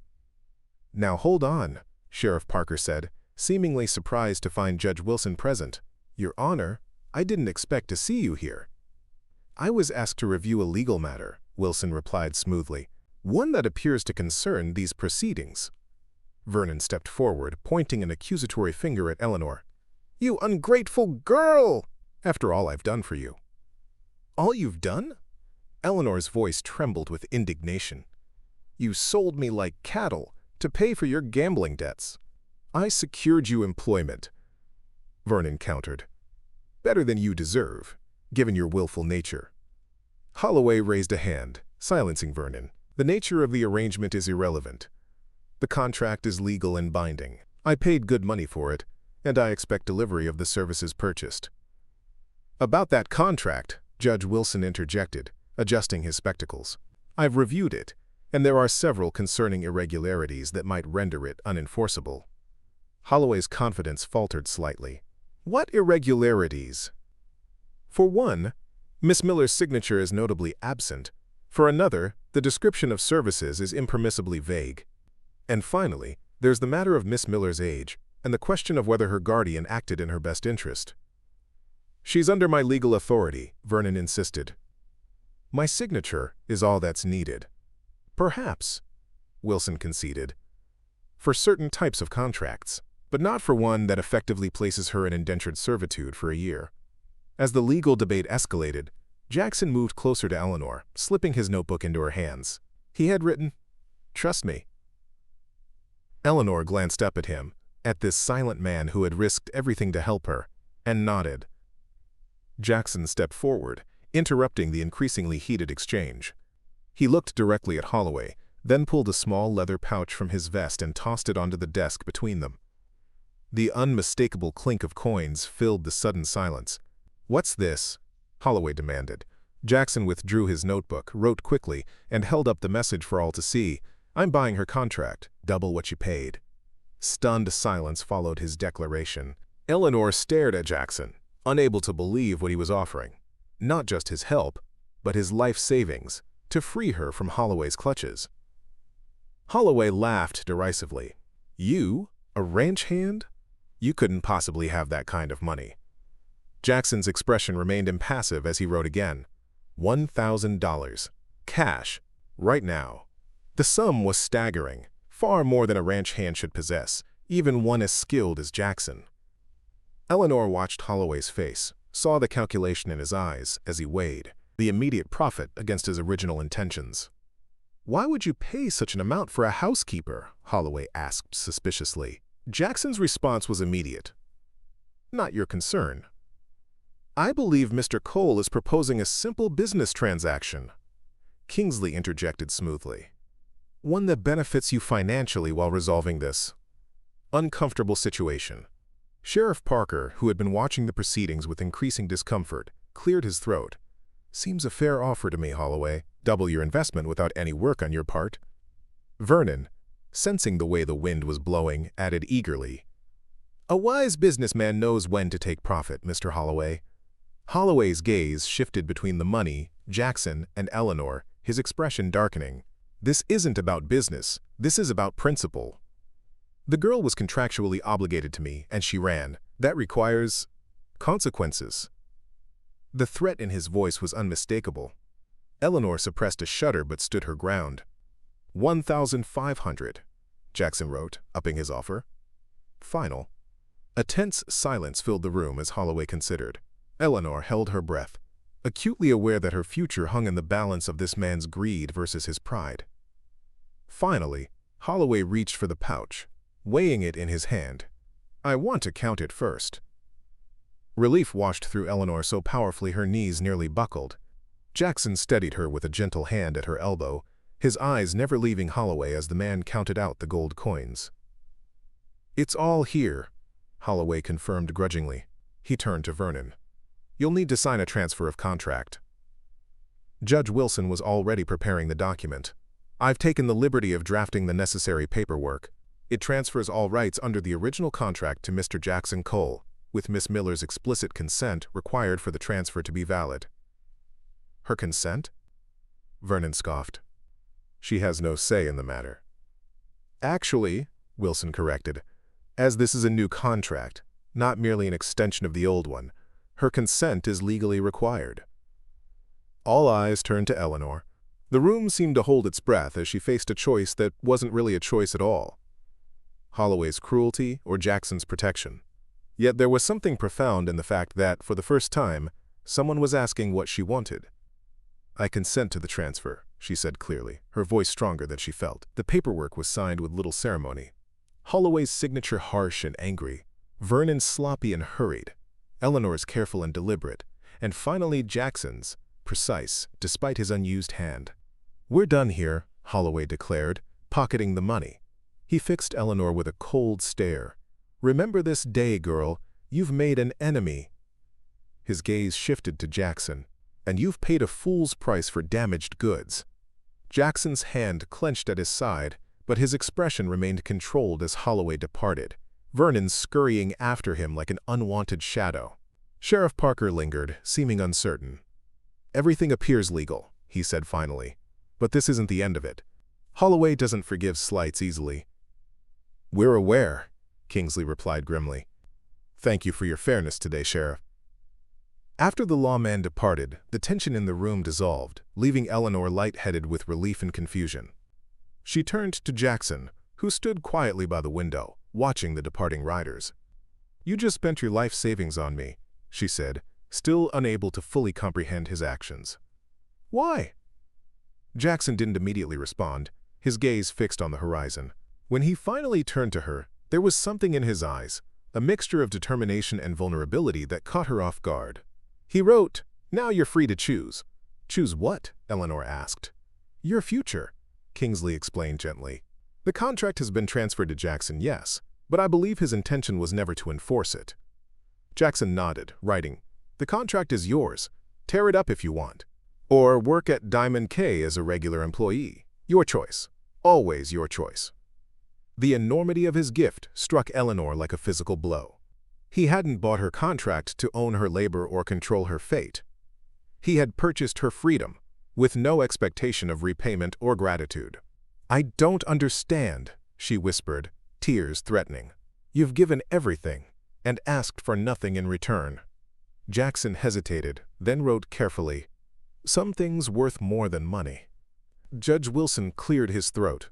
Now hold on, Sheriff Parker said, seemingly surprised to find Judge Wilson present. Your Honor, I didn't expect to see you here. I was asked to review a legal matter, Wilson replied smoothly, one that appears to concern these proceedings. Vernon stepped forward, pointing an accusatory finger at Eleanor. You ungrateful girl! After all I've done for you. All you've done? Eleanor's voice trembled with indignation. You sold me like cattle to pay for your gambling debts. I secured you employment, Vernon countered. Better than you deserve, given your willful nature. Holloway raised a hand, silencing Vernon. The nature of the arrangement is irrelevant. The contract is legal and binding. I paid good money for it, and I expect delivery of the services purchased. About that contract, Judge Wilson interjected, adjusting his spectacles. I've reviewed it, and there are several concerning irregularities that might render it unenforceable. Holloway's confidence faltered slightly. What irregularities? For one, Miss Miller's signature is notably absent. For another, the description of services is impermissibly vague. And finally, there's the matter of Miss Miller's age, and the question of whether her guardian acted in her best interest. She's under my legal authority, Vernon insisted. My signature is all that's needed. Perhaps, Wilson conceded, for certain types of contracts, but not for one that effectively places her in indentured servitude for a year. As the legal debate escalated, Jackson moved closer to Eleanor, slipping his notebook into her hands. He had written, "Trust me." Eleanor glanced up at him, at this silent man who had risked everything to help her, and nodded. Jackson stepped forward, interrupting the increasingly heated exchange. He looked directly at Holloway, then pulled a small leather pouch from his vest and tossed it onto the desk between them. The unmistakable clink of coins filled the sudden silence. What's this? Holloway demanded. Jackson withdrew his notebook, wrote quickly, and held up the message for all to see. I'm buying her contract, double what you paid. Stunned silence followed his declaration. Eleanor stared at Jackson, unable to believe what he was offering. Not just his help, but his life savings, to free her from Holloway's clutches. Holloway laughed derisively. You, a ranch hand? You couldn't possibly have that kind of money. Jackson's expression remained impassive as he wrote again. $1,000. Cash. Right now. The sum was staggering, far more than a ranch hand should possess, even one as skilled as Jackson. Eleanor watched Holloway's face, saw the calculation in his eyes as he weighed the immediate profit against his original intentions. Why would you pay such an amount for a housekeeper? Holloway asked suspiciously. Jackson's response was immediate. Not your concern. I believe Mr. Cole is proposing a simple business transaction. Kingsley interjected smoothly. One that benefits you financially while resolving this uncomfortable situation. Sheriff Parker, who had been watching the proceedings with increasing discomfort, cleared his throat. Seems a fair offer to me, Holloway. Double your investment without any work on your part. Vernon, sensing the way the wind was blowing, added eagerly. A wise businessman knows when to take profit, Mr. Holloway. Holloway's gaze shifted between the money, Jackson, and Eleanor, his expression darkening. This isn't about business. This is about principle. The girl was contractually obligated to me, and she ran. That requires consequences. The threat in his voice was unmistakable. Eleanor suppressed a shudder but stood her ground. 1,500, Jackson wrote, upping his offer. Final. A tense silence filled the room as Holloway considered. Eleanor held her breath, acutely aware that her future hung in the balance of this man's greed versus his pride. Finally, Holloway reached for the pouch, weighing it in his hand. "I want to count it first." Relief washed through Eleanor so powerfully her knees nearly buckled. Jackson steadied her with a gentle hand at her elbow, his eyes never leaving Holloway as the man counted out the gold coins. "It's all here," Holloway confirmed grudgingly. He turned to Vernon. "You'll need to sign a transfer of contract." Judge Wilson was already preparing the document. "I've taken the liberty of drafting the necessary paperwork. It transfers all rights under the original contract to Mr. Jackson Cole, with Miss Miller's explicit consent required for the transfer to be valid." "Her consent?" Vernon scoffed. "She has no say in the matter." "Actually," Wilson corrected, "as this is a new contract, not merely an extension of the old one, her consent is legally required." All eyes turned to Eleanor. The room seemed to hold its breath as she faced a choice that wasn't really a choice at all. Holloway's cruelty or Jackson's protection. Yet there was something profound in the fact that, for the first time, someone was asking what she wanted. "I consent to the transfer," she said clearly, her voice stronger than she felt. The paperwork was signed with little ceremony. Holloway's signature harsh and angry, Vernon's sloppy and hurried, Eleanor's careful and deliberate, and finally Jackson's, precise, despite his unused hand. "We're done here," Holloway declared, pocketing the money. He fixed Eleanor with a cold stare. "Remember this day, girl. You've made an enemy." His gaze shifted to Jackson. "And you've paid a fool's price for damaged goods." Jackson's hand clenched at his side, but his expression remained controlled as Holloway departed, Vernon scurrying after him like an unwanted shadow. Sheriff Parker lingered, seeming uncertain. "Everything appears legal," he said finally. "But this isn't the end of it. Holloway doesn't forgive slights easily." "We're aware," Kingsley replied grimly. "Thank you for your fairness today, Sheriff." After the lawman departed, the tension in the room dissolved, leaving Eleanor lightheaded with relief and confusion. She turned to Jackson, who stood quietly by the window, watching the departing riders. "You just spent your life savings on me," she said, still unable to fully comprehend his actions. "Why?" Jackson didn't immediately respond, his gaze fixed on the horizon. When he finally turned to her, there was something in his eyes, a mixture of determination and vulnerability that caught her off guard. He wrote, "Now you're free to choose." "Choose what?" Eleanor asked. "Your future," Kingsley explained gently. "The contract has been transferred to Jackson, yes, but I believe his intention was never to enforce it." Jackson nodded, writing, "The contract is yours. Tear it up if you want. Or work at Diamond K as a regular employee. Your choice. Always your choice." The enormity of his gift struck Eleanor like a physical blow. He hadn't bought her contract to own her labor or control her fate. He had purchased her freedom, with no expectation of repayment or gratitude. "I don't understand," she whispered, tears threatening. "You've given everything, and asked for nothing in return." Jackson hesitated, then wrote carefully, "Some things worth more than money." Judge Wilson cleared his throat.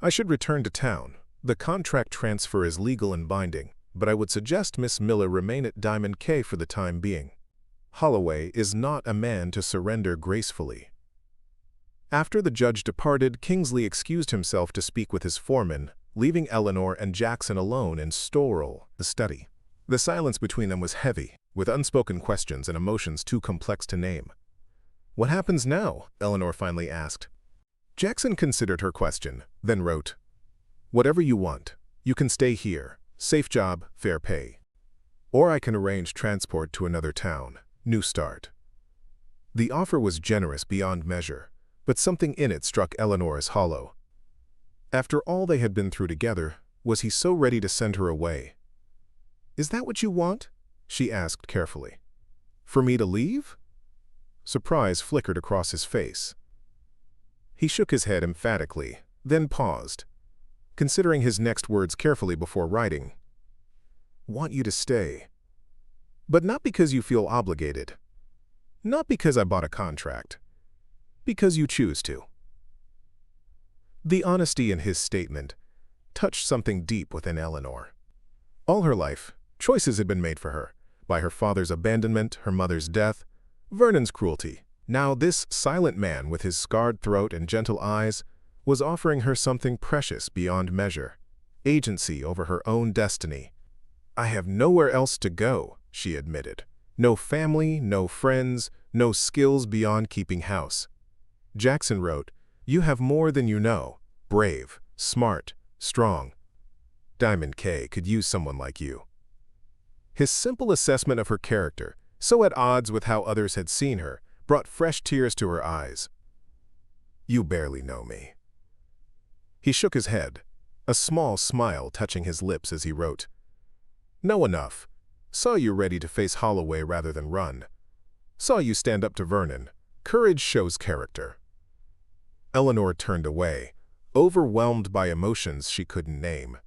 "I should return to town. The contract transfer is legal and binding, but I would suggest Miss Miller remain at Diamond K for the time being. Holloway is not a man to surrender gracefully." After the judge departed, Kingsley excused himself to speak with his foreman, leaving Eleanor and Jackson alone in Storrel, the study. The silence between them was heavy, with unspoken questions and emotions too complex to name. "What happens now?" Eleanor finally asked. Jackson considered her question, then wrote, "Whatever you want. You can stay here. Safe job, fair pay. Or I can arrange transport to another town. New start." The offer was generous beyond measure, but something in it struck Eleanor as hollow. After all they had been through together, was he so ready to send her away? "Is that what you want?" she asked carefully. "For me to leave?" Surprise flickered across his face. He shook his head emphatically, then paused, considering his next words carefully before writing. "Want you to stay. But not because you feel obligated. Not because I bought a contract. Because you choose to." The honesty in his statement touched something deep within Eleanor. All her life, choices had been made for her, by her father's abandonment, her mother's death, Vernon's cruelty. Now this silent man with his scarred throat and gentle eyes was offering her something precious beyond measure, agency over her own destiny. "I have nowhere else to go," she admitted. "No family, no friends, no skills beyond keeping house." Jackson wrote, "You have more than you know. Brave, smart, strong. Diamond K could use someone like you." His simple assessment of her character, so at odds with how others had seen her, brought fresh tears to her eyes. "You barely know me." He shook his head, a small smile touching his lips as he wrote, "Know enough. Saw you ready to face Holloway rather than run. Saw you stand up to Vernon. Courage shows character." Eleanor turned away, overwhelmed by emotions she couldn't name.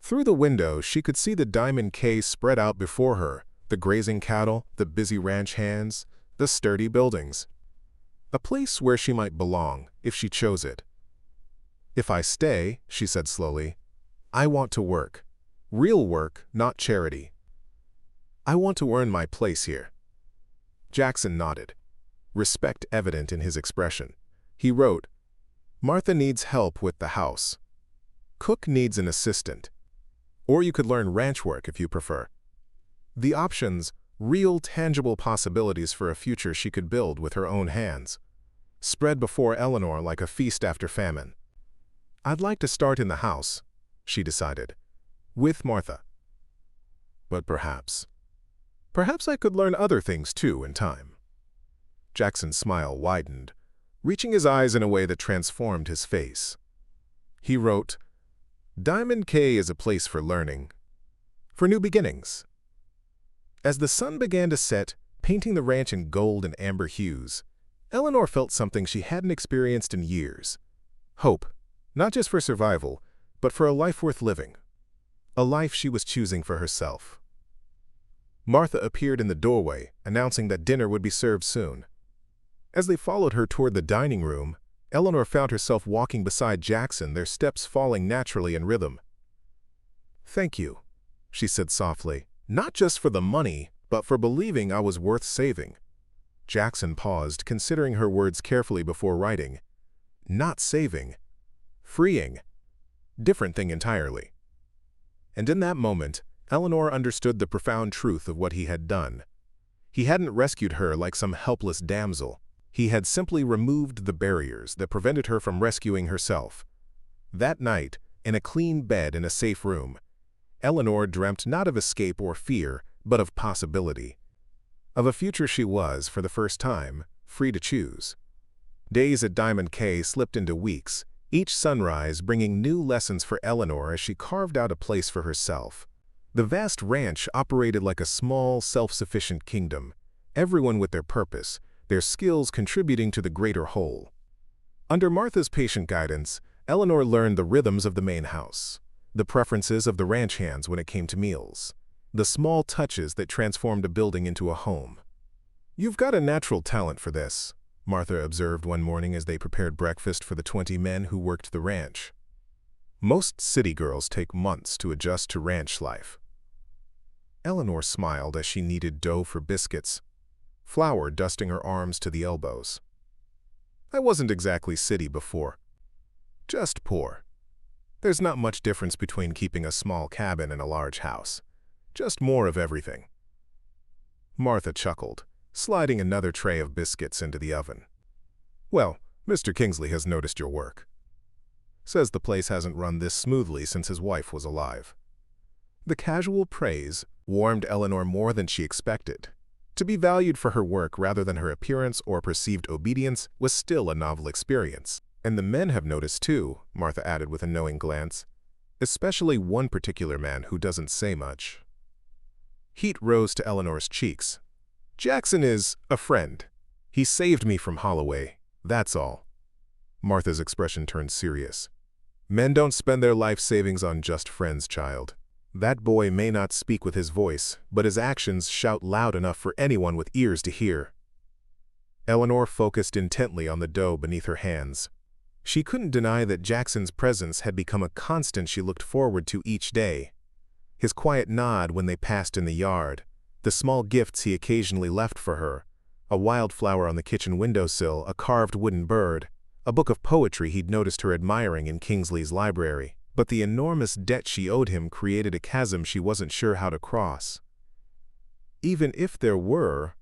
Through the window, she could see the Diamond K spread out before her, the grazing cattle, the busy ranch hands, the sturdy buildings. A place where she might belong, if she chose it. "If I stay," she said slowly, "I want to work. Real work, not charity. I want to earn my place here." Jackson nodded, respect evident in his expression. He wrote, "Martha needs help with the house. Cook needs an assistant. Or you could learn ranch work if you prefer." The options, real tangible possibilities for a future she could build with her own hands, spread before Eleanor like a feast after famine. "I'd like to start in the house," she decided, "with Martha. But perhaps I could learn other things too in time." Jackson's smile widened, reaching his eyes in a way that transformed his face. He wrote, "Diamond K is a place for learning, for new beginnings." As the sun began to set, painting the ranch in gold and amber hues, Eleanor felt something she hadn't experienced in years. Hope, not just for survival, but for a life worth living. A life she was choosing for herself. Martha appeared in the doorway, announcing that dinner would be served soon. As they followed her toward the dining room, Eleanor found herself walking beside Jackson, their steps falling naturally in rhythm. "Thank you," she said softly, "not just for the money, but for believing I was worth saving." Jackson paused, considering her words carefully before writing. Not saving. Freeing. Different thing entirely. And in that moment, Eleanor understood the profound truth of what he had done. He hadn't rescued her like some helpless damsel. He had simply removed the barriers that prevented her from rescuing herself. That night, in a clean bed in a safe room, Eleanor dreamt not of escape or fear, but of possibility. Of a future she was, for the first time, free to choose. Days at Diamond K slipped into weeks, each sunrise bringing new lessons for Eleanor as she carved out a place for herself. The vast ranch operated like a small, self-sufficient kingdom, everyone with their purpose, their skills contributing to the greater whole. Under Martha's patient guidance, Eleanor learned the rhythms of the main house, the preferences of the ranch hands when it came to meals, the small touches that transformed a building into a home. "You've got a natural talent for this," Martha observed one morning as they prepared breakfast for the 20 men who worked the ranch. "Most city girls take months to adjust to ranch life." Eleanor smiled as she kneaded dough for biscuits, flour dusting her arms to the elbows. "I wasn't exactly city before. Just poor. There's not much difference between keeping a small cabin and a large house. Just more of everything." Martha chuckled, sliding another tray of biscuits into the oven. "Well, Mr. Kingsley has noticed your work. Says the place hasn't run this smoothly since his wife was alive." The casual praise warmed Eleanor more than she expected. To be valued for her work rather than her appearance or perceived obedience was still a novel experience. "And the men have noticed too," Martha added with a knowing glance. "Especially one particular man who doesn't say much." Heat rose to Eleanor's cheeks. "Jackson is a friend. He saved me from Holloway, that's all." Martha's expression turned serious. "Men don't spend their life savings on just friends, child. That boy may not speak with his voice, but his actions shout loud enough for anyone with ears to hear." Eleanor focused intently on the dough beneath her hands. She couldn't deny that Jackson's presence had become a constant she looked forward to each day. His quiet nod when they passed in the yard, the small gifts he occasionally left for her, a wildflower on the kitchen windowsill, a carved wooden bird, a book of poetry he'd noticed her admiring in Kingsley's library. But the enormous debt she owed him created a chasm she wasn't sure how to cross. Even if there were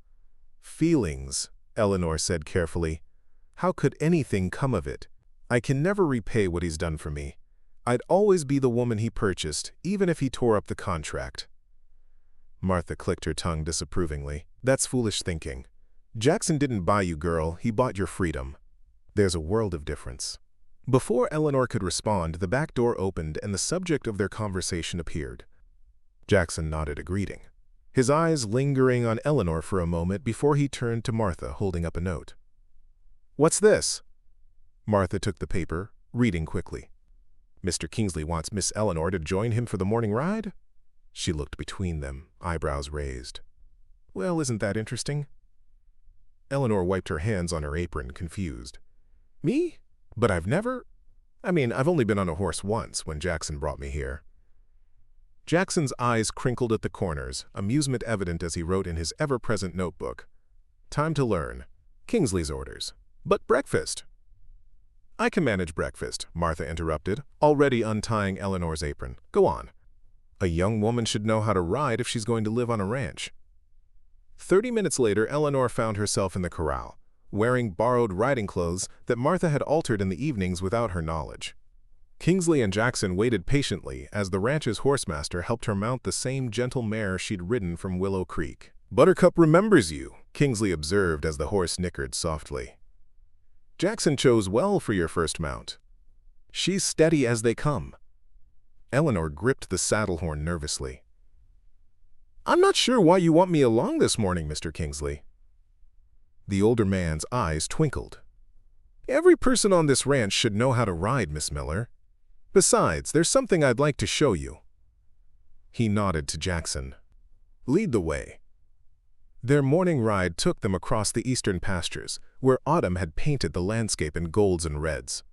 feelings, Eleanor said carefully, how could anything come of it? I can never repay what he's done for me. I'd always be the woman he purchased, even if he tore up the contract. Martha clicked her tongue disapprovingly. That's foolish thinking. Jackson didn't buy you, girl. He bought your freedom. There's a world of difference. Before Eleanor could respond, the back door opened and the subject of their conversation appeared. Jackson nodded a greeting, his eyes lingering on Eleanor for a moment before he turned to Martha, holding up a note. What's this? Martha took the paper, reading quickly. Mr. Kingsley wants Miss Eleanor to join him for the morning ride? She looked between them, eyebrows raised. Well, isn't that interesting? Eleanor wiped her hands on her apron, confused. Me? But I've only been on a horse once when Jackson brought me here. Jackson's eyes crinkled at the corners, amusement evident as he wrote in his ever-present notebook. Time to learn. Kingsley's orders. But breakfast. I can manage breakfast, Martha interrupted, already untying Eleanor's apron. Go on. A young woman should know how to ride if she's going to live on a ranch. 30 minutes later, Eleanor found herself in the corral, wearing borrowed riding clothes that Martha had altered in the evenings without her knowledge. Kingsley and Jackson waited patiently as the ranch's horsemaster helped her mount the same gentle mare she'd ridden from Willow Creek. Buttercup remembers you, Kingsley observed as the horse nickered softly. Jackson chose well for your first mount. She's steady as they come. Eleanor gripped the saddle horn nervously. I'm not sure why you want me along this morning, Mr. Kingsley. The older man's eyes twinkled. Every person on this ranch should know how to ride, Miss Miller. Besides, there's something I'd like to show you. He nodded to Jackson. Lead the way. Their morning ride took them across the eastern pastures, where autumn had painted the landscape in golds and reds.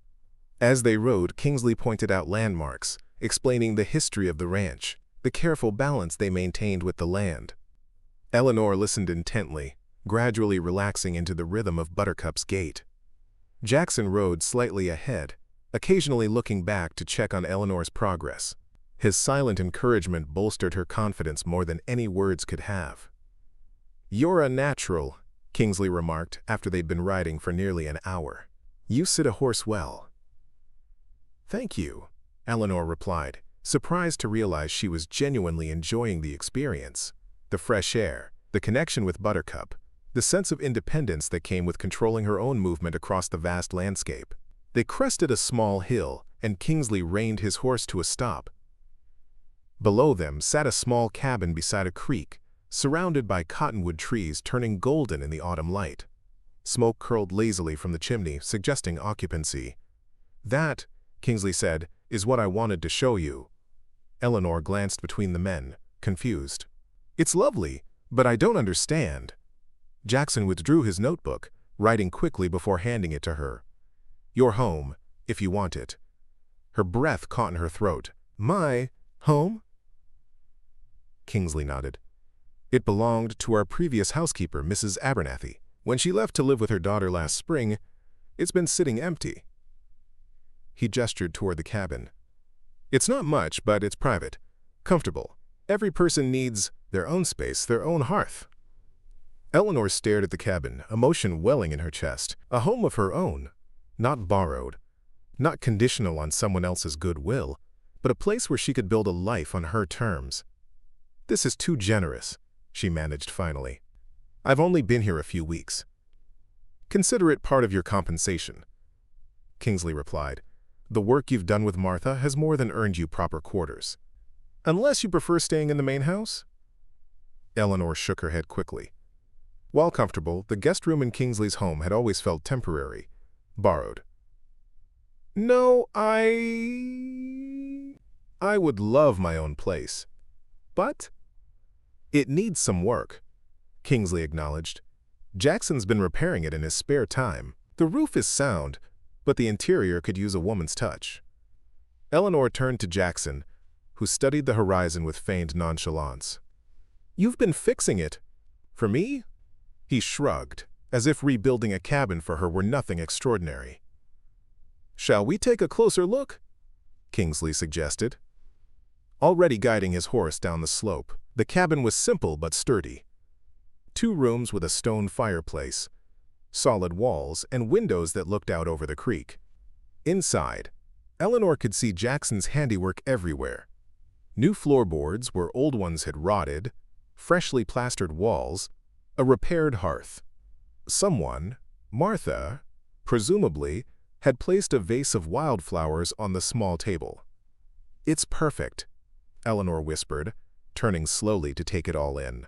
As they rode, Kingsley pointed out landmarks, explaining the history of the ranch, the careful balance they maintained with the land. Eleanor listened intently, gradually relaxing into the rhythm of Buttercup's gait. Jackson rode slightly ahead, occasionally looking back to check on Eleanor's progress. His silent encouragement bolstered her confidence more than any words could have. You're a natural, Kingsley remarked after they'd been riding for nearly an hour. You sit a horse well. Thank you, Eleanor replied, surprised to realize she was genuinely enjoying the experience. The fresh air, the connection with Buttercup, the sense of independence that came with controlling her own movement across the vast landscape. They crested a small hill, and Kingsley reined his horse to a stop. Below them sat a small cabin beside a creek, surrounded by cottonwood trees turning golden in the autumn light. Smoke curled lazily from the chimney, suggesting occupancy. That, Kingsley said, is what I wanted to show you. Eleanor glanced between the men, confused. It's lovely, but I don't understand. Jackson withdrew his notebook, writing quickly before handing it to her. Your home, if you want it. Her breath caught in her throat. My home? Kingsley nodded. It belonged to our previous housekeeper, Mrs. Abernathy. When she left to live with her daughter last spring, it's been sitting empty. He gestured toward the cabin. It's not much, but it's private, comfortable. Every person needs their own space, their own hearth. Eleanor stared at the cabin, emotion welling in her chest. A home of her own, not borrowed, not conditional on someone else's goodwill, but a place where she could build a life on her terms. This is too generous, she managed finally. I've only been here a few weeks. Consider it part of your compensation. Kingsley replied. The work you've done with Martha has more than earned you proper quarters. Unless you prefer staying in the main house? Eleanor shook her head quickly. While comfortable, the guest room in Kingsley's home had always felt temporary, borrowed. No, I would love my own place. But it needs some work, Kingsley acknowledged. Jackson's been repairing it in his spare time. The roof is sound, but the interior could use a woman's touch. Eleanor turned to Jackson, who studied the horizon with feigned nonchalance. You've been fixing it. For me? He shrugged, as if rebuilding a cabin for her were nothing extraordinary. "Shall we take a closer look?" Kingsley suggested. Already guiding his horse down the slope, the cabin was simple but sturdy. 2 rooms with a stone fireplace, solid walls, and windows that looked out over the creek. Inside, Eleanor could see Jackson's handiwork everywhere. New floorboards where old ones had rotted, freshly plastered walls, a repaired hearth. Someone, Martha, presumably, had placed a vase of wildflowers on the small table. "It's perfect," Eleanor whispered, turning slowly to take it all in.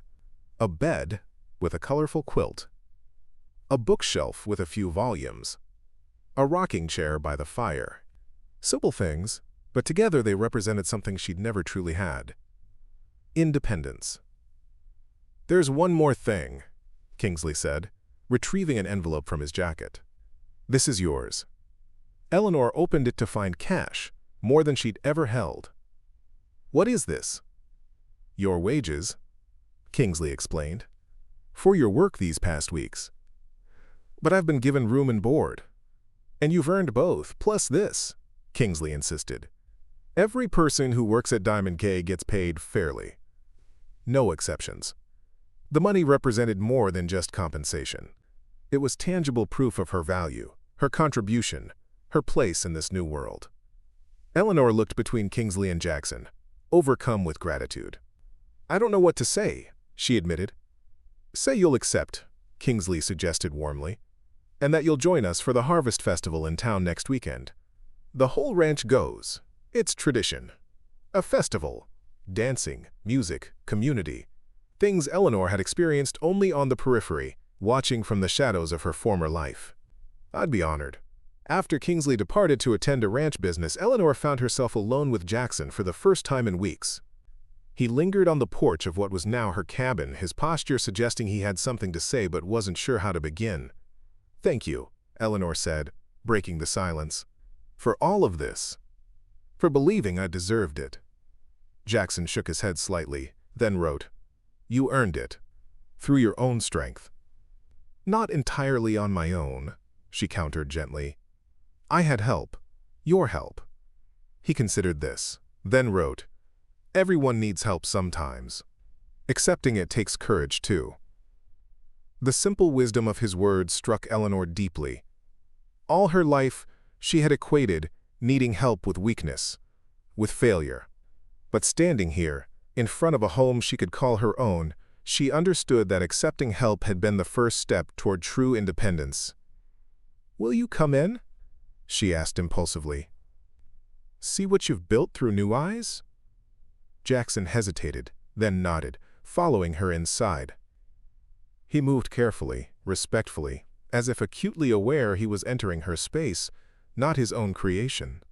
A bed with a colorful quilt. A bookshelf with a few volumes. A rocking chair by the fire. Simple things, but together they represented something she'd never truly had. Independence. "There's one more thing," Kingsley said, retrieving an envelope from his jacket. "This is yours." Eleanor opened it to find cash, more than she'd ever held. "What is this?" "Your wages," Kingsley explained, "for your work these past weeks. But I've been given room and board." "And you've earned both, plus this," Kingsley insisted. "Every person who works at Diamond K gets paid fairly. No exceptions." The money represented more than just compensation. It was tangible proof of her value, her contribution, her place in this new world. Eleanor looked between Kingsley and Jackson, overcome with gratitude. "I don't know what to say," she admitted. "Say you'll accept," Kingsley suggested warmly, "and that you'll join us for the Harvest Festival in town next weekend. The whole ranch goes. It's tradition. A festival. Dancing, music, community. Things Eleanor had experienced only on the periphery, watching from the shadows of her former life. I'd be honored." After Kingsley departed to attend a ranch business, Eleanor found herself alone with Jackson for the first time in weeks. He lingered on the porch of what was now her cabin, his posture suggesting he had something to say but wasn't sure how to begin. "Thank you," Eleanor said, breaking the silence. "For all of this. For believing I deserved it." Jackson shook his head slightly, then wrote, "You earned it. Through your own strength." "Not entirely on my own," she countered gently. "I had help. Your help." He considered this, then wrote, "Everyone needs help sometimes. Accepting it takes courage, too." The simple wisdom of his words struck Eleanor deeply. All her life, she had equated needing help with weakness, with failure. But standing here, in front of a home she could call her own, she understood that accepting help had been the first step toward true independence. "Will you come in?" she asked impulsively. "See what you've built through new eyes?" Jackson hesitated, then nodded, following her inside. He moved carefully, respectfully, as if acutely aware he was entering her space, not his own creation.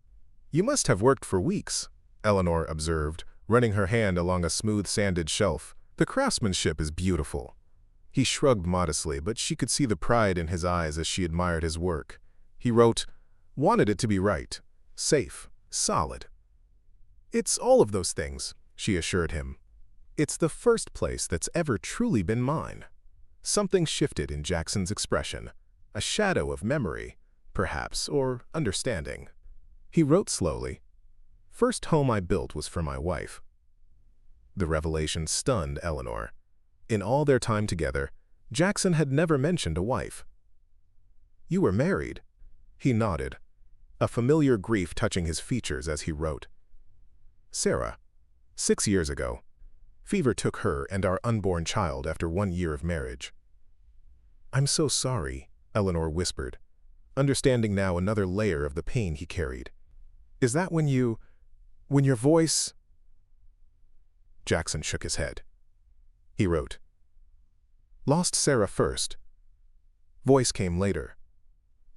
"You must have worked for weeks," Eleanor observed, running her hand along a smooth sanded shelf. "The craftsmanship is beautiful." He shrugged modestly, but she could see the pride in his eyes as she admired his work. He wrote, "Wanted it to be right, safe, solid." "It's all of those things," she assured him. "It's the first place that's ever truly been mine." Something shifted in Jackson's expression, a shadow of memory, perhaps, or understanding. He wrote slowly, "First home I built was for my wife." The revelation stunned Eleanor. In all their time together, Jackson had never mentioned a wife. "You were married?" He nodded, a familiar grief touching his features as he wrote. "Sarah, 6 years ago. Fever took her and our unborn child after 1 year of marriage." "I'm so sorry," Eleanor whispered, understanding now another layer of the pain he carried. "Is that when your voice—" Jackson shook his head. He wrote, "Lost Sarah first. Voice came later.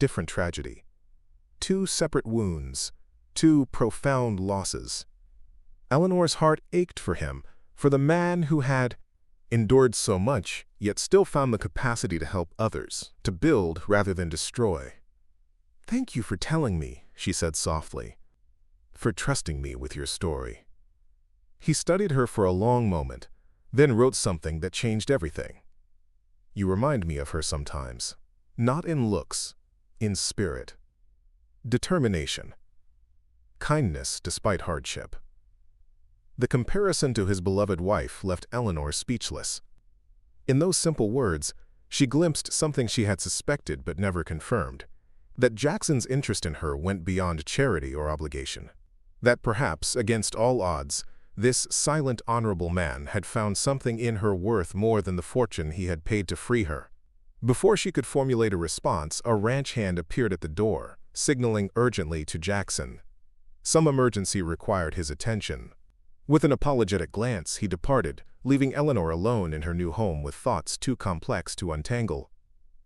Different tragedy. 2 separate wounds, 2 profound losses." Eleanor's heart ached for him, for the man who had endured so much, yet still found the capacity to help others, to build rather than destroy. "Thank you for telling me," she said softly, "for trusting me with your story." He studied her for a long moment, then wrote something that changed everything. "You remind me of her sometimes, not in looks, in spirit." determination, kindness despite hardship. The comparison to his beloved wife left Eleanor speechless. In those simple words, she glimpsed something she had suspected but never confirmed, that Jackson's interest in her went beyond charity or obligation. That perhaps, against all odds, this silent, honorable man had found something in her worth more than the fortune he had paid to free her. Before she could formulate a response, a ranch hand appeared at the door, signaling urgently to Jackson. Some emergency required his attention. With an apologetic glance, he departed, leaving Eleanor alone in her new home with thoughts too complex to untangle.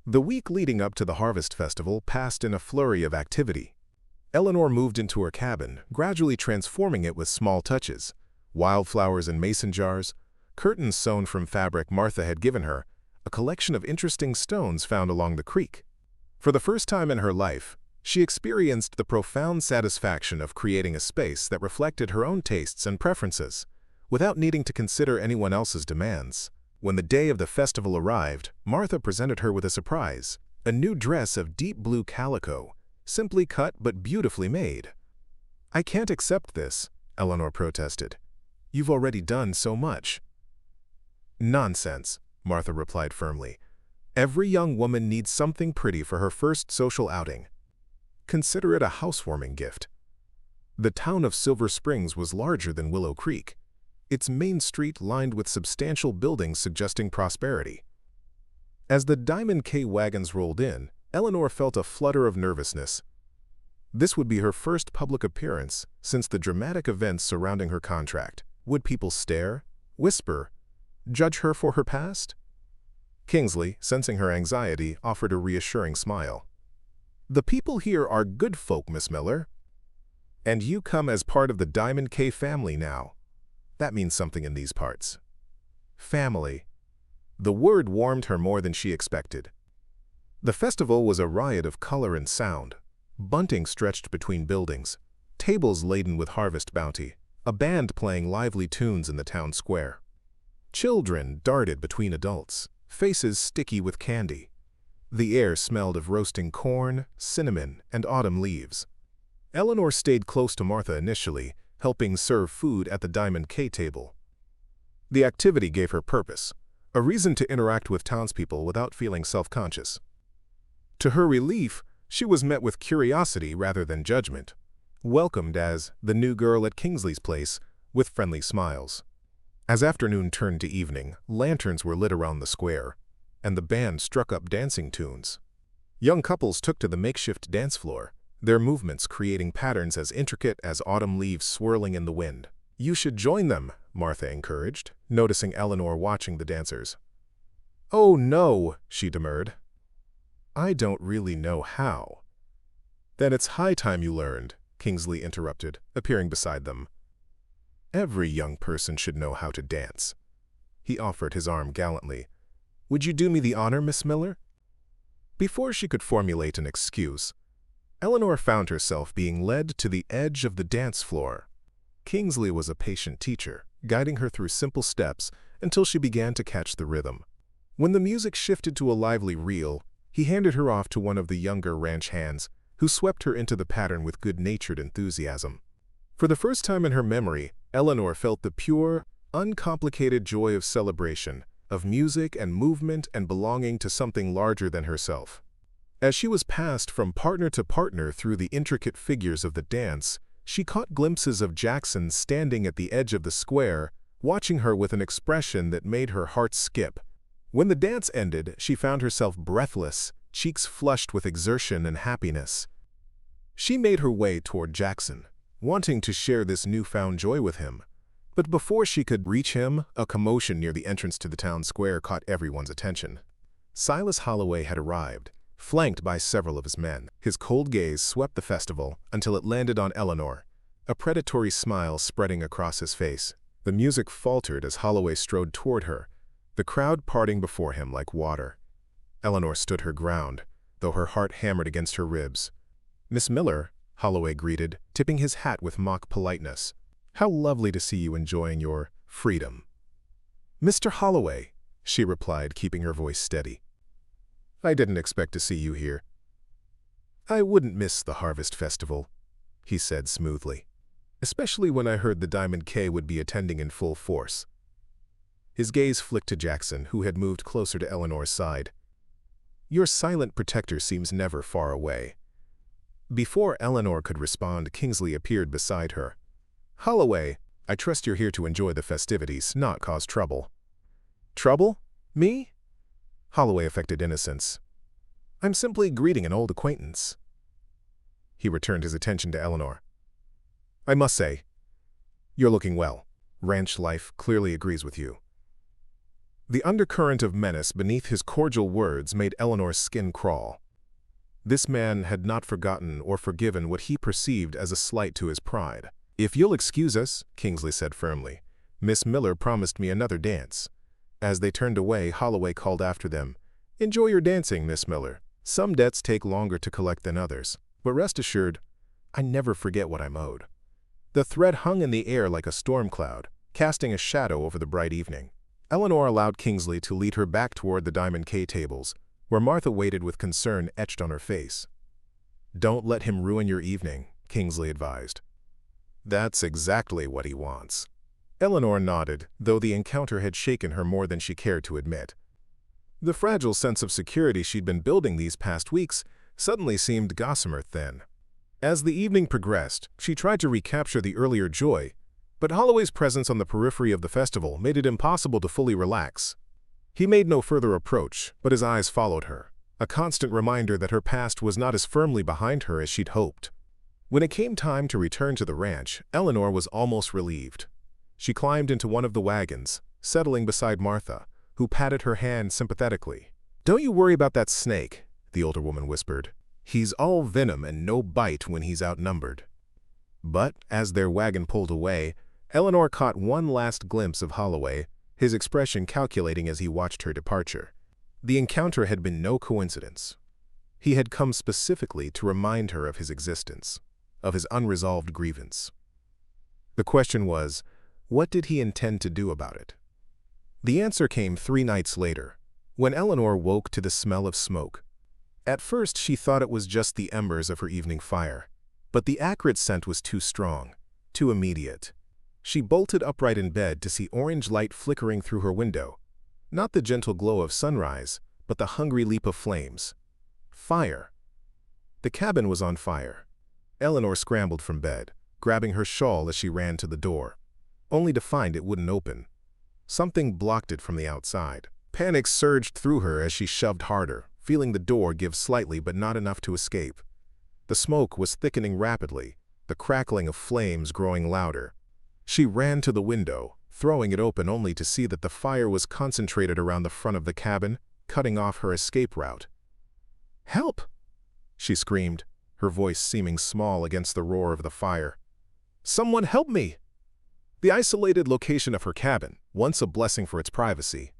The week leading up to the Harvest Festival passed in a flurry of activity. Eleanor moved into her cabin, gradually transforming it with small touches. Wildflowers in mason jars, curtains sewn from fabric Martha had given her, a collection of interesting stones found along the creek. For the first time in her life, she experienced the profound satisfaction of creating a space that reflected her own tastes and preferences, without needing to consider anyone else's demands. When the day of the festival arrived, Martha presented her with a surprise, a new dress of deep blue calico, simply cut but beautifully made. "I can't accept this," Eleanor protested. "You've already done so much." "Nonsense," Martha replied firmly. "Every young woman needs something pretty for her first social outing. Consider it a housewarming gift." The town of Silver Springs was larger than Willow Creek, its main street lined with substantial buildings suggesting prosperity. As the Diamond K wagons rolled in, Eleanor felt a flutter of nervousness. This would be her first public appearance since the dramatic events surrounding her contract. Would people stare, whisper, judge her for her past? Kingsley, sensing her anxiety, offered a reassuring smile. "The people here are good folk, Miss Miller. And you come as part of the Diamond K family now. That means something in these parts." Family. The word warmed her more than she expected. The festival was a riot of color and sound. Bunting stretched between buildings, tables laden with harvest bounty, a band playing lively tunes in the town square. Children darted between adults, faces sticky with candy. The air smelled of roasting corn, cinnamon, and autumn leaves. Eleanor stayed close to Martha initially, helping serve food at the Diamond K table. The activity gave her purpose, a reason to interact with townspeople without feeling self-conscious. To her relief, she was met with curiosity rather than judgment, welcomed as the new girl at Kingsley's place with friendly smiles. As afternoon turned to evening, lanterns were lit around the square, and the band struck up dancing tunes. Young couples took to the makeshift dance floor, their movements creating patterns as intricate as autumn leaves swirling in the wind. "You should join them," Martha encouraged, noticing Eleanor watching the dancers. "Oh no," she demurred. "I don't really know how." "Then it's high time you learned," Kingsley interrupted, appearing beside them. "Every young person should know how to dance." He offered his arm gallantly. "Would you do me the honor, Miss Miller?" Before she could formulate an excuse, Eleanor found herself being led to the edge of the dance floor. Kingsley was a patient teacher, guiding her through simple steps until she began to catch the rhythm. When the music shifted to a lively reel, he handed her off to one of the younger ranch hands, who swept her into the pattern with good-natured enthusiasm. For the first time in her memory, Eleanor felt the pure, uncomplicated joy of celebration, of music and movement and belonging to something larger than herself. As she was passed from partner to partner through the intricate figures of the dance, she caught glimpses of Jackson standing at the edge of the square, watching her with an expression that made her heart skip. When the dance ended, she found herself breathless, cheeks flushed with exertion and happiness. She made her way toward Jackson, wanting to share this newfound joy with him. But before she could reach him, a commotion near the entrance to the town square caught everyone's attention. Silas Holloway had arrived, flanked by several of his men. His cold gaze swept the festival until it landed on Eleanor, a predatory smile spreading across his face. The music faltered as Holloway strode toward her, the crowd parting before him like water. Eleanor stood her ground, though her heart hammered against her ribs. "Miss Miller," Holloway greeted, tipping his hat with mock politeness. "How lovely to see you enjoying your freedom." "Mr. Holloway," she replied, keeping her voice steady. "I didn't expect to see you here." "I wouldn't miss the Harvest Festival," he said smoothly, "especially when I heard the Diamond K would be attending in full force." His gaze flicked to Jackson, who had moved closer to Eleanor's side. "Your silent protector seems never far away." Before Eleanor could respond, Kingsley appeared beside her. "Holloway, I trust you're here to enjoy the festivities, not cause trouble." "Trouble? Me?" Holloway affected innocence. "I'm simply greeting an old acquaintance." He returned his attention to Eleanor. "I must say, you're looking well. Ranch life clearly agrees with you." The undercurrent of menace beneath his cordial words made Eleanor's skin crawl. This man had not forgotten or forgiven what he perceived as a slight to his pride. "If you'll excuse us," Kingsley said firmly, "Miss Miller promised me another dance." As they turned away, Holloway called after them, "Enjoy your dancing, Miss Miller. Some debts take longer to collect than others, but rest assured, I never forget what I'm owed." The threat hung in the air like a storm cloud, casting a shadow over the bright evening. Eleanor allowed Kingsley to lead her back toward the Diamond K tables, where Martha waited with concern etched on her face. "Don't let him ruin your evening," Kingsley advised. "That's exactly what he wants." Eleanor nodded, though the encounter had shaken her more than she cared to admit. The fragile sense of security she'd been building these past weeks suddenly seemed gossamer thin. As the evening progressed, she tried to recapture the earlier joy, but Holloway's presence on the periphery of the festival made it impossible to fully relax. He made no further approach, but his eyes followed her, a constant reminder that her past was not as firmly behind her as she'd hoped. When it came time to return to the ranch, Eleanor was almost relieved. She climbed into one of the wagons, settling beside Martha, who patted her hand sympathetically. "Don't you worry about that snake," the older woman whispered. "He's all venom and no bite when he's outnumbered." But as their wagon pulled away, Eleanor caught one last glimpse of Holloway, his expression calculating as he watched her departure. The encounter had been no coincidence. He had come specifically to remind her of his existence, of his unresolved grievance. The question was, what did he intend to do about it? The answer came 3 nights later, when Eleanor woke to the smell of smoke. At first she thought it was just the embers of her evening fire, but the acrid scent was too strong, too immediate. She bolted upright in bed to see orange light flickering through her window, not the gentle glow of sunrise, but the hungry leap of flames. Fire. The cabin was on fire. Eleanor scrambled from bed, grabbing her shawl as she ran to the door, only to find it wouldn't open. Something blocked it from the outside. Panic surged through her as she shoved harder, feeling the door give slightly but not enough to escape. The smoke was thickening rapidly, the crackling of flames growing louder. She ran to the window, throwing it open only to see that the fire was concentrated around the front of the cabin, cutting off her escape route. "Help!" she screamed, her voice seeming small against the roar of the fire. "Someone help me!" The isolated location of her cabin, once a blessing for its privacy,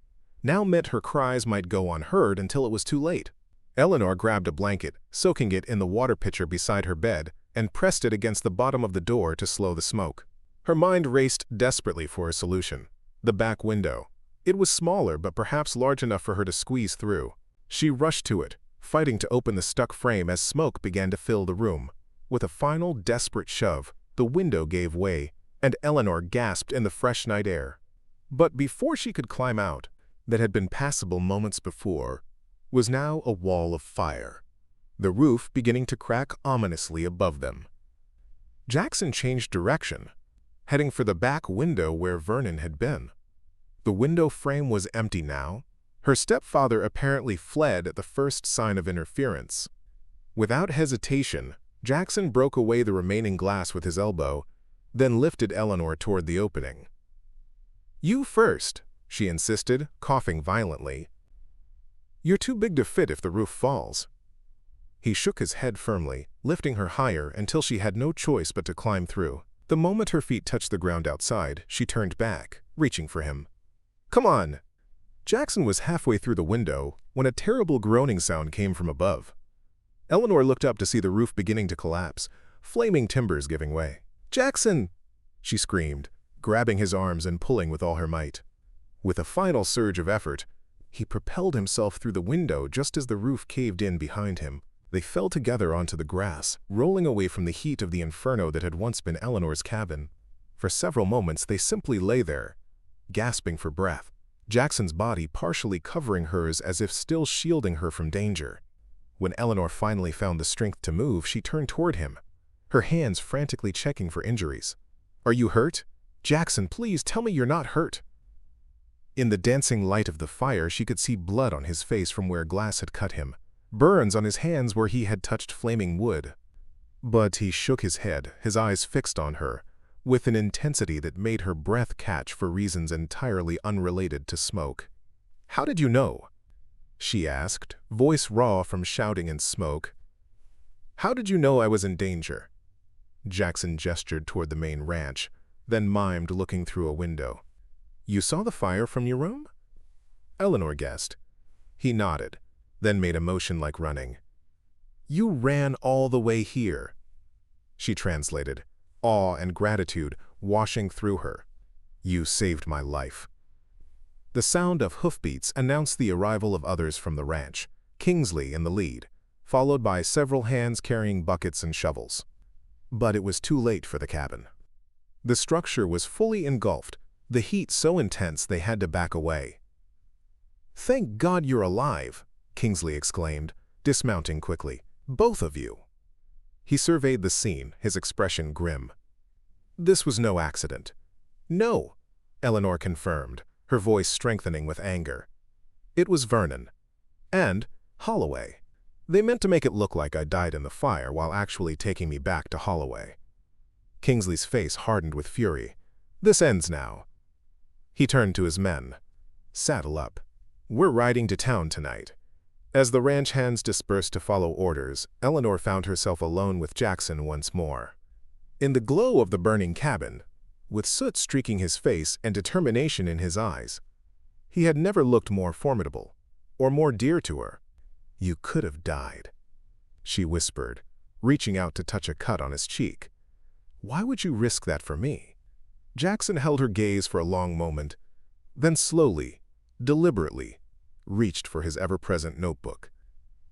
now meant her cries might go unheard until it was too late. Eleanor grabbed a blanket, soaking it in the water pitcher beside her bed, and pressed it against the bottom of the door to slow the smoke. Her mind raced desperately for a solution. The back window. It was smaller, but perhaps large enough for her to squeeze through. She rushed to it, fighting to open the stuck frame as smoke began to fill the room. With a final desperate shove, the window gave way, and Eleanor gasped in the fresh night air. But before she could climb out, that had been passable moments before, was now a wall of fire, the roof beginning to crack ominously above them. Jackson changed direction, heading for the back window where Vernon had been. The window frame was empty now. Her stepfather apparently fled at the first sign of interference. Without hesitation, Jackson broke away the remaining glass with his elbow, then lifted Eleanor toward the opening. "You first," she insisted, coughing violently. "You're too big to fit if the roof falls." He shook his head firmly, lifting her higher until she had no choice but to climb through. The moment her feet touched the ground outside, she turned back, reaching for him. "Come on!" Jackson was halfway through the window when a terrible groaning sound came from above. Eleanor looked up to see the roof beginning to collapse, flaming timbers giving way. "Jackson!" she screamed, grabbing his arms and pulling with all her might. With a final surge of effort, he propelled himself through the window just as the roof caved in behind him, They fell together onto the grass, rolling away from the heat of the inferno that had once been Eleanor's cabin. For several moments they simply lay there, gasping for breath, Jackson's body partially covering hers as if still shielding her from danger. When Eleanor finally found the strength to move, she turned toward him, her hands frantically checking for injuries. "Are you hurt? Jackson, please tell me you're not hurt." In the dancing light of the fire, she could see blood on his face from where glass had cut him, burns on his hands where he had touched flaming wood. But he shook his head, his eyes fixed on her, with an intensity that made her breath catch for reasons entirely unrelated to smoke. "How did you know?" she asked, voice raw from shouting and smoke. "How did you know I was in danger?" Jackson gestured toward the main ranch, then mimed looking through a window. "You saw the fire from your room?" Eleanor guessed. He nodded, then made a motion like running. "You ran all the way here," she translated, awe and gratitude washing through her. "You saved my life." The sound of hoofbeats announced the arrival of others from the ranch, Kingsley in the lead, followed by several hands carrying buckets and shovels. But it was too late for the cabin. The structure was fully engulfed, the heat so intense they had to back away. "Thank God you're alive," Kingsley exclaimed, dismounting quickly. "Both of you." He surveyed the scene, his expression grim. "This was no accident." "No," Eleanor confirmed, her voice strengthening with anger. "It was Vernon. And Holloway. They meant to make it look like I died in the fire while actually taking me back to Holloway." Kingsley's face hardened with fury. "This ends now." He turned to his men. "Saddle up. We're riding to town tonight." As the ranch hands dispersed to follow orders, Eleanor found herself alone with Jackson once more. In the glow of the burning cabin, with soot streaking his face and determination in his eyes, he had never looked more formidable, or more dear to her. "You could have died," she whispered, reaching out to touch a cut on his cheek. "Why would you risk that for me?" Jackson held her gaze for a long moment, then slowly, deliberately, reached for his ever-present notebook.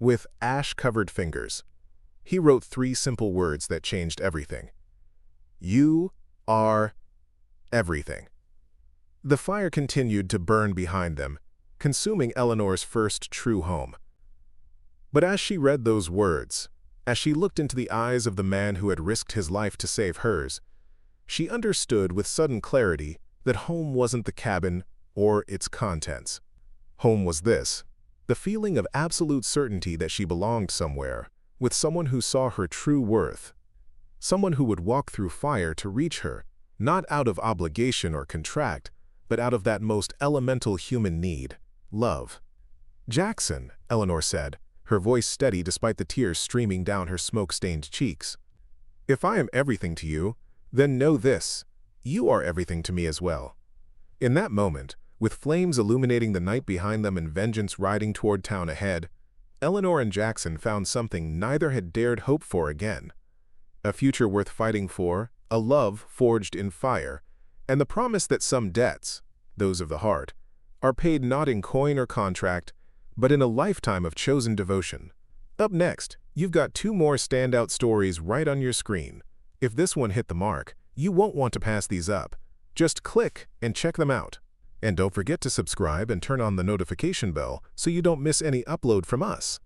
With ash-covered fingers, he wrote 3 simple words that changed everything. "You are everything." The fire continued to burn behind them, consuming Eleanor's first true home. But as she read those words, as she looked into the eyes of the man who had risked his life to save hers, she understood with sudden clarity that home wasn't the cabin or its contents. Home was this, the feeling of absolute certainty that she belonged somewhere, with someone who saw her true worth. Someone who would walk through fire to reach her, not out of obligation or contract, but out of that most elemental human need, love. "Jackson," Eleanor said, her voice steady despite the tears streaming down her smoke-stained cheeks. "If I am everything to you, then know this, you are everything to me as well." In that moment, with flames illuminating the night behind them and vengeance riding toward town ahead, Eleanor and Jackson found something neither had dared hope for again. A future worth fighting for, a love forged in fire, and the promise that some debts, those of the heart, are paid not in coin or contract, but in a lifetime of chosen devotion. Up next, you've got 2 more standout stories right on your screen. If this one hit the mark, you won't want to pass these up. Just click and check them out. And don't forget to subscribe and turn on the notification bell so you don't miss any upload from us.